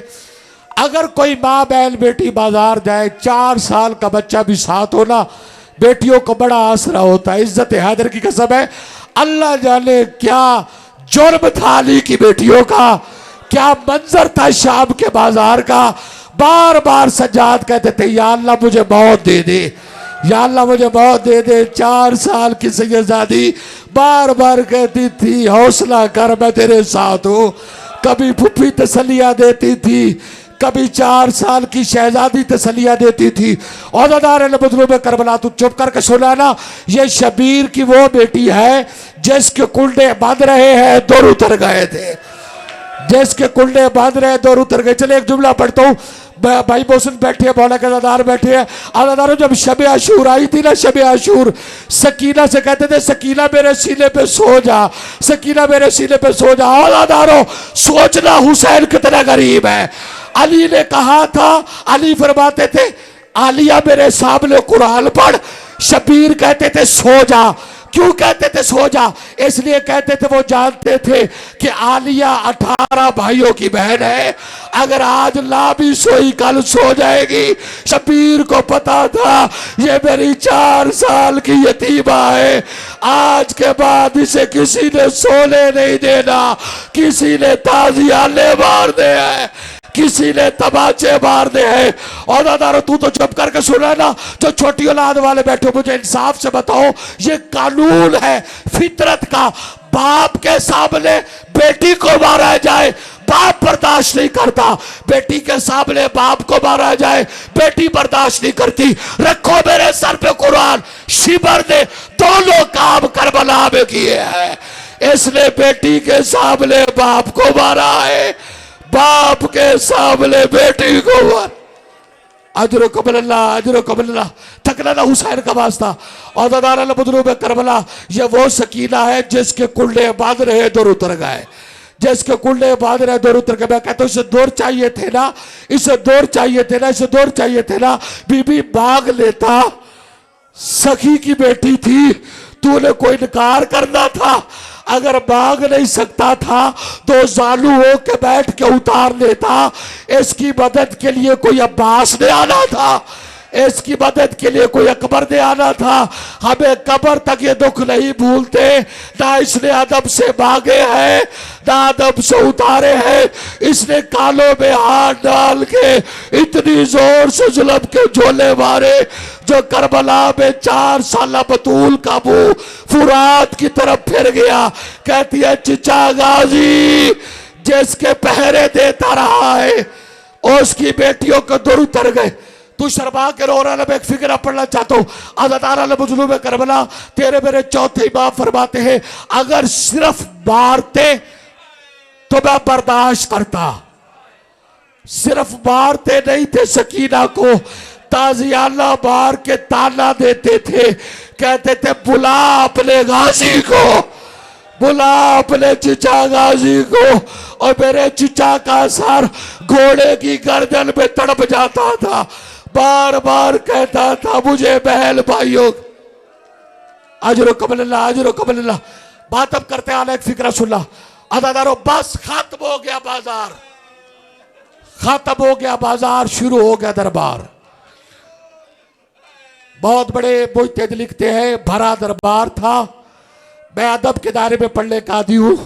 अगर कोई माँ बहन बेटी बाजार जाए, 4 साल का बच्चा भी साथ हो ना, बेटियों को बड़ा आसरा होता है। इज्जत हैदर की कसम है, अल्लाह जाने क्या जुर्म था अली की बेटियों का, क्या मंजर था शाम के बाजार का। बार बार सज्जाद कहते थे, या अल्लाह मुझे मौत दे दे, या अल्लाह मुझे मौत दे दे। 4 साल की सैयदादी बार बार कहती थी, हौसला कर मैं तेरे साथ हूं। कभी फुफी तसलियां देती थी, कभी 4 साल की शहजादी तसलियां देती थी। और मजलूम में करबला, तू चुप करके सुना ना, ये शबीर की वो बेटी है जिसके कुंडे बंद रहे हैं, दूर उतर गए थे। जिसके कुंडे बांध रहे दौर उतर गए। चले एक जुमला पढ़ता हूँ। भाई मोहसिन बैठे हैं, मौला के अज़ादार बैठे हैं। अज़ादारों जब शब आशूर आई थी ना, शब आशूर, सकीना से कहते थे सकीना मेरे सीने पे सो जा, सकीना मेरे सीने पे सो जा। अज़ादारों सोचना हुसैन कितना गरीब है। अली ने कहा था, अली फरमाते थे आलिया मेरे सामने कुरान पढ़, शबीर कहते थे सो जा। क्यों कहते थे सो जा? इसलिए कहते थे वो जानते थे कि आलिया 18 भाइयों की बहन है, अगर आज ना भी सोई कल सो जाएगी। शबीर को पता था ये मेरी 4 साल की यतीमा है, आज के बाद इसे किसी ने सोने नहीं देना, किसी ने ताजियाने मारने हैं, किसी ने तमाचे मारने हैं। और दादारो तू तो चुप करके सुना ना, जो छोटी औलाद वाले बैठे, मुझे इंसाफ से बताओ, ये कानून है फितरत का, बाप के सामने बेटी को मारा जाए बाप बर्दाश्त नहीं करता, बेटी के सामने बाप को मारा जाए बेटी बर्दाश्त नहीं करती। रखो मेरे सर पे कुरान, शिबर ने दोनों काम करबला में किए हैं। इसने बेटी के सामने बाप को मारा है, बाप के सामने बेटी को मार। अजरो कबल्ला, अजरो कबल्ला, तकलाना हुसैन का वास्ता। और दादारा बुजुर्ग करबला, ये वो सकीना है जिसके कुंडे बांध रहे दूर उतर गए, जिसके कुंडे बांध रहे दूर उतर गए। मैं कहता हूँ इसे दौर चाहिए थे ना, इसे दौर चाहिए थे ना, इसे दौर चाहिए थे ना। बीबी भाग लेता, सखी की बेटी थी, तूने कोई इनकार करना था। अगर भाग नहीं सकता था तो जालू हो के बैठ के उतार लेता। इसकी मदद के लिए कोई अब्बास ने आना था, इसकी मदद के लिए कोई अकबर ने आना था। हमें कब्र तक ये दुख नहीं भूलते, ना इसने अदब से भागे हैं ना अदब से उतारे हैं। इसने कालों में हाथ डाल के इतनी जोर से जुल्म के झोले मारे, जो करबला में 4 साल बतूल का मुंह फुरात की तरफ फिर गया। कहती है चिचा गाजी जिसके पहरे देता रहा है उसकी बेटियों को दूर उतर गए। तू शर्मा के रो रहा है। मैं एक फिक्र पढ़ना चाहता हूँ। अज़ादारा मजलूम में करबला, तेरे मेरे चौथे इमाम फरमाते हैं अगर सिर्फ मारते तो मैं बर्दाश्त करता, सिर्फ मारते नहीं थे, सकीना को ताजियाना मार के ताना देते थे, कहते थे बुला अपने गाजी को, बुला अपने चिचा गाजी को। और मेरे चिचा का सर घोड़े की गर्दन में तड़प जाता था, बार बार कहता था मुझे बहल भाइयों अजरो कबल्ला, अजरो कबल्ला। बात अब करते आला एक फिक्रा सुनना। अदादारों बस खत्म हो गया बाजार, खत्म हो गया बाजार, शुरू हो गया दरबार। बहुत बड़े मुजतहिद लिखते हैं भरा दरबार था। मैं अदब के दायरे में पढ़ने का आदी हूं।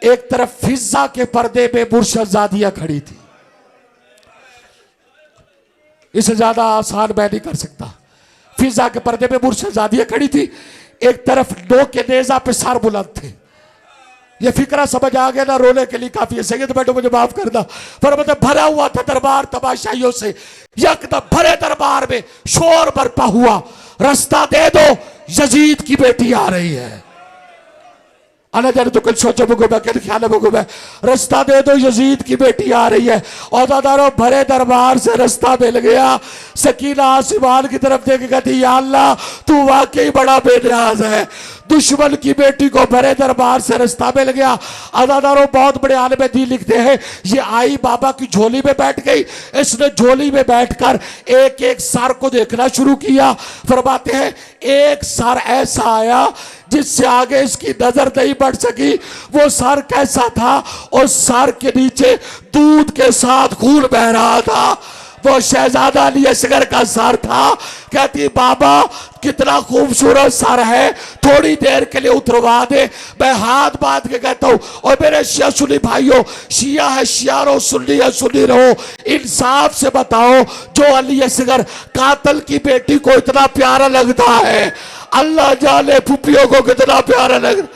एक तरफ फिजा के पर्दे में मुर्शदादियां खड़ी थी, इससे ज्यादा आसान मैं नहीं कर सकता। फिजा के पर्दे में मुर्शदादियां खड़ी थी, एक तरफ दो के नेजा पे सार बुलंद थे। ये फिक्रा समझ आ गया ना, रोने के लिए काफी है। सैयद बैठो मुझे माफ करना, पर मतलब भरा हुआ था दरबार तमाशाइयों से। यकदम भरे दरबार में शोर बरपा हुआ, रास्ता दे दो यजीद की बेटी आ रही है। आना जाने तो कल सोचो मुगो मैं, कल ख्याल मुगो मैं, रास्ता दे दो यजीद की बेटी आ रही है। और दादारों भरे दरबार से रास्ता मिल गया। सकीना आसमान की तरफ देख कहती या अल्लाह तू वाकई बड़ा बेनियाज है। दुश्मन की बेटी को भरे दरबार से रास्ता मिल गया। अदादारों बहुत बड़े आलिम दीन लिखते हैं ये आई बाबा की झोली में बैठ गई। इसने झोली में बैठकर एक एक सर को देखना शुरू किया। फरमाते हैं एक सर ऐसा आया जिससे आगे इसकी नजर नहीं बढ़ सकी। वो सर कैसा था? उस सर के नीचे दूध के साथ खून बह रहा था। वो शहजादा अली असगर का सर था। कहती बाबा कितना खूबसूरत सर है, थोड़ी देर के लिए उतरवा दे। मैं हाथ बांध के कहता हूं और मेरे शिया सुन्नी भाइयों, शिया है शिया रहो, सुन्नी है सुन्नी रहो, इंसाफ से बताओ जो अली असगर कातल की बेटी को इतना प्यारा लगता है, अल्लाह जाने फुफियों को कितना प्यारा लग।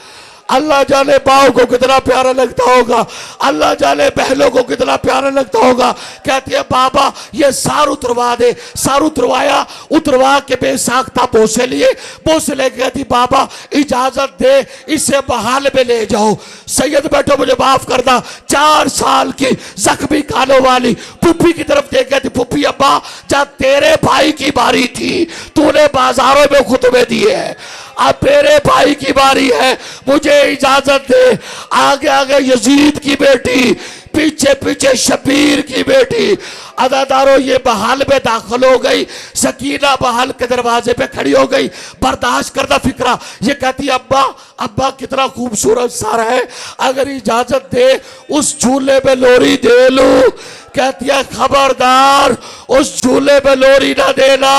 अल्लाह जाने बाओ को कितना प्यारा लगता होगा, अल्लाह जाने बहनों को कितना प्यारा लगता होगा। कहती है बाबा ये सार उतरवा दे। सार उतरवाया, उतरवा के बेसाख्ता बोसे लिए, बोसे लेके कहती बाबा इजाजत दे इसे बहाल में ले जाओ। सैयद बैठो मुझे माफ करना, 4 साल की जख्मी कानों वाली पुप्पी की तरफ देख कहती पुप्पी अब्बा जब तेरे भाई की बारी थी तूने बाजारों में खुतबे दिए हैं, अब मेरे भाई की बारी है, मुझे इजाजत दे। आगे आगे यजीद की बेटी, पीछे पीछे शबीर की बेटी। अदादारों ये बहाल में दाखिल हो गई, सकीना बहाल के दरवाजे पे खड़ी हो गई, बर्दाश्त करना फिक्रा। ये कहती अब्बा अब्बा कितना खूबसूरत सारा है, अगर इजाजत दे उस झूले में लोरी दे लूं। कहती है खबरदार उस झूले में लोरी ना देना,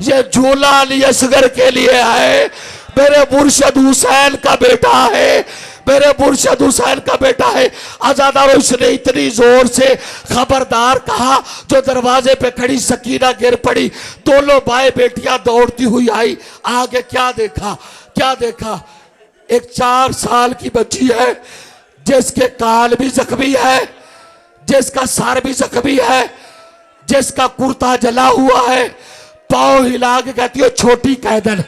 ये झूला अली असगर के लिए है, मेरे मुर्शद हुसैन का बेटा है, मेरे मुर्शद हुसैन का बेटा है। आजादारों इसने इतनी जोर से खबरदार कहा, जो दरवाजे पे खड़ी सकीना गिर पड़ी। दोनों भाई बेटियां दौड़ती हुई आई। आगे क्या देखा, क्या देखा, एक 4 साल की बच्ची है जिसके कान भी जख्मी है, जिसका सर भी जख्मी है, जिसका कुर्ता जला हुआ है। पाँव हिला के कहती है छोटी कैदन,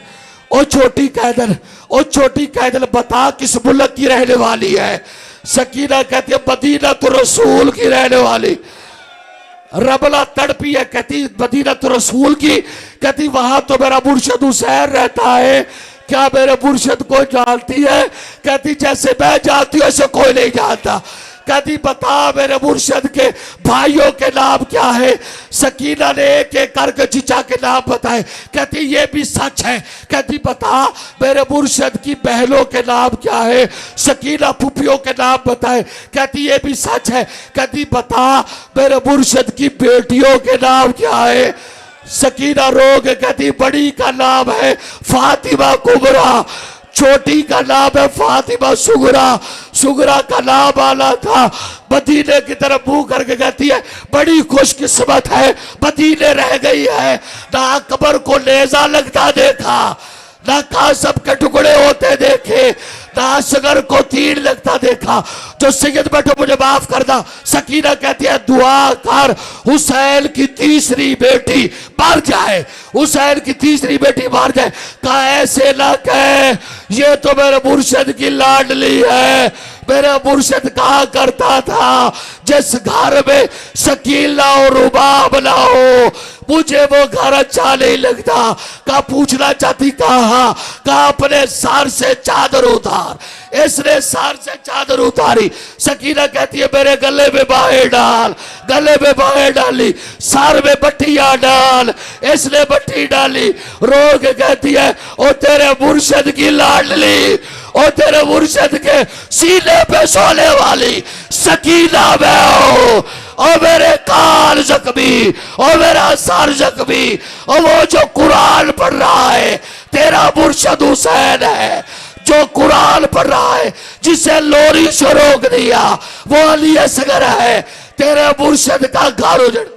ओ छोटी कैदन, ओ छोटी कैदन बता किस मुल्क की रहने वाली है। सकीना कहती है मदीना तो रसूल की रहने वाली। रबला तड़पी है, कहती मदीना तो रसूल की, कहती वहां तो मेरा मुर्शद हुसैन रहता है, क्या मेरे मुर्शद को जानती है? कहती जैसे मैं जानती हूं ऐसे कोई नहीं जानता। कहती बता मेरे मुर्शद के भाइयों के नाम क्या है। सकीना ने एक एक करके चीचा के नाम बताए। कहती ये भी सच है। कहती बता मेरे मुर्शद की बहनों के नाम क्या है। सकीना फुफियों के नाम बताए। कहती ये भी सच है। कहती बता मेरे मुर्शद की बेटियों के नाम क्या है। सकीना रोग कहती बड़ी का नाम है फातिमा कुबरा, छोटी का नाम है फातिमा सुगरा। सुगरा का नाम आला था। मदीने की तरफ मुंह करके कहती है बड़ी खुशकिस्मत है, मदीने रह गई है, ना कब्र को नेजा लगता देखा, ना कासब के टुकड़े होते देखे, ना असगर को तीर लगता देखा। जो सैयद बैठो मुझे माफ करना। सकीना कहती है दुआ कर हुसैन की तीसरी बेटी मर जाए, हुसैन की तीसरी बेटी मर जाए। कहा ऐसे ना कहे, ये तो मेरे मुर्शद की लाडली है। मेरा मुर्शद कहा करता था जिस घर में शकीला और रुबाब ना हो मुझे वो घर अच्छा नहीं लगता। कहा पूछना चाहती कहा अपने सर से चादर उतार। इसने सर से चादर उतारी। सकीना कहती है मेरे गले में बाहें डाल, गले में बाहें डाली, सर में बट्टियां डाल। इसने बट्टी डाली। रो के कहती है ओ तेरे मुर्शद की लाडली, ओ तेरे मुर्शद के सीने पे सोने वाली सकीना में और मेरे कान जख्मी और मेरा सर जख्मी। और वो जो कुरान पढ़ रहा है तेरा मुर्शद हुसैन है, जो कुरान पढ़ रहा है, जिसे लोरी से रोक दिया वो अली असगर है। तेरे मुर्शद का घर उजड़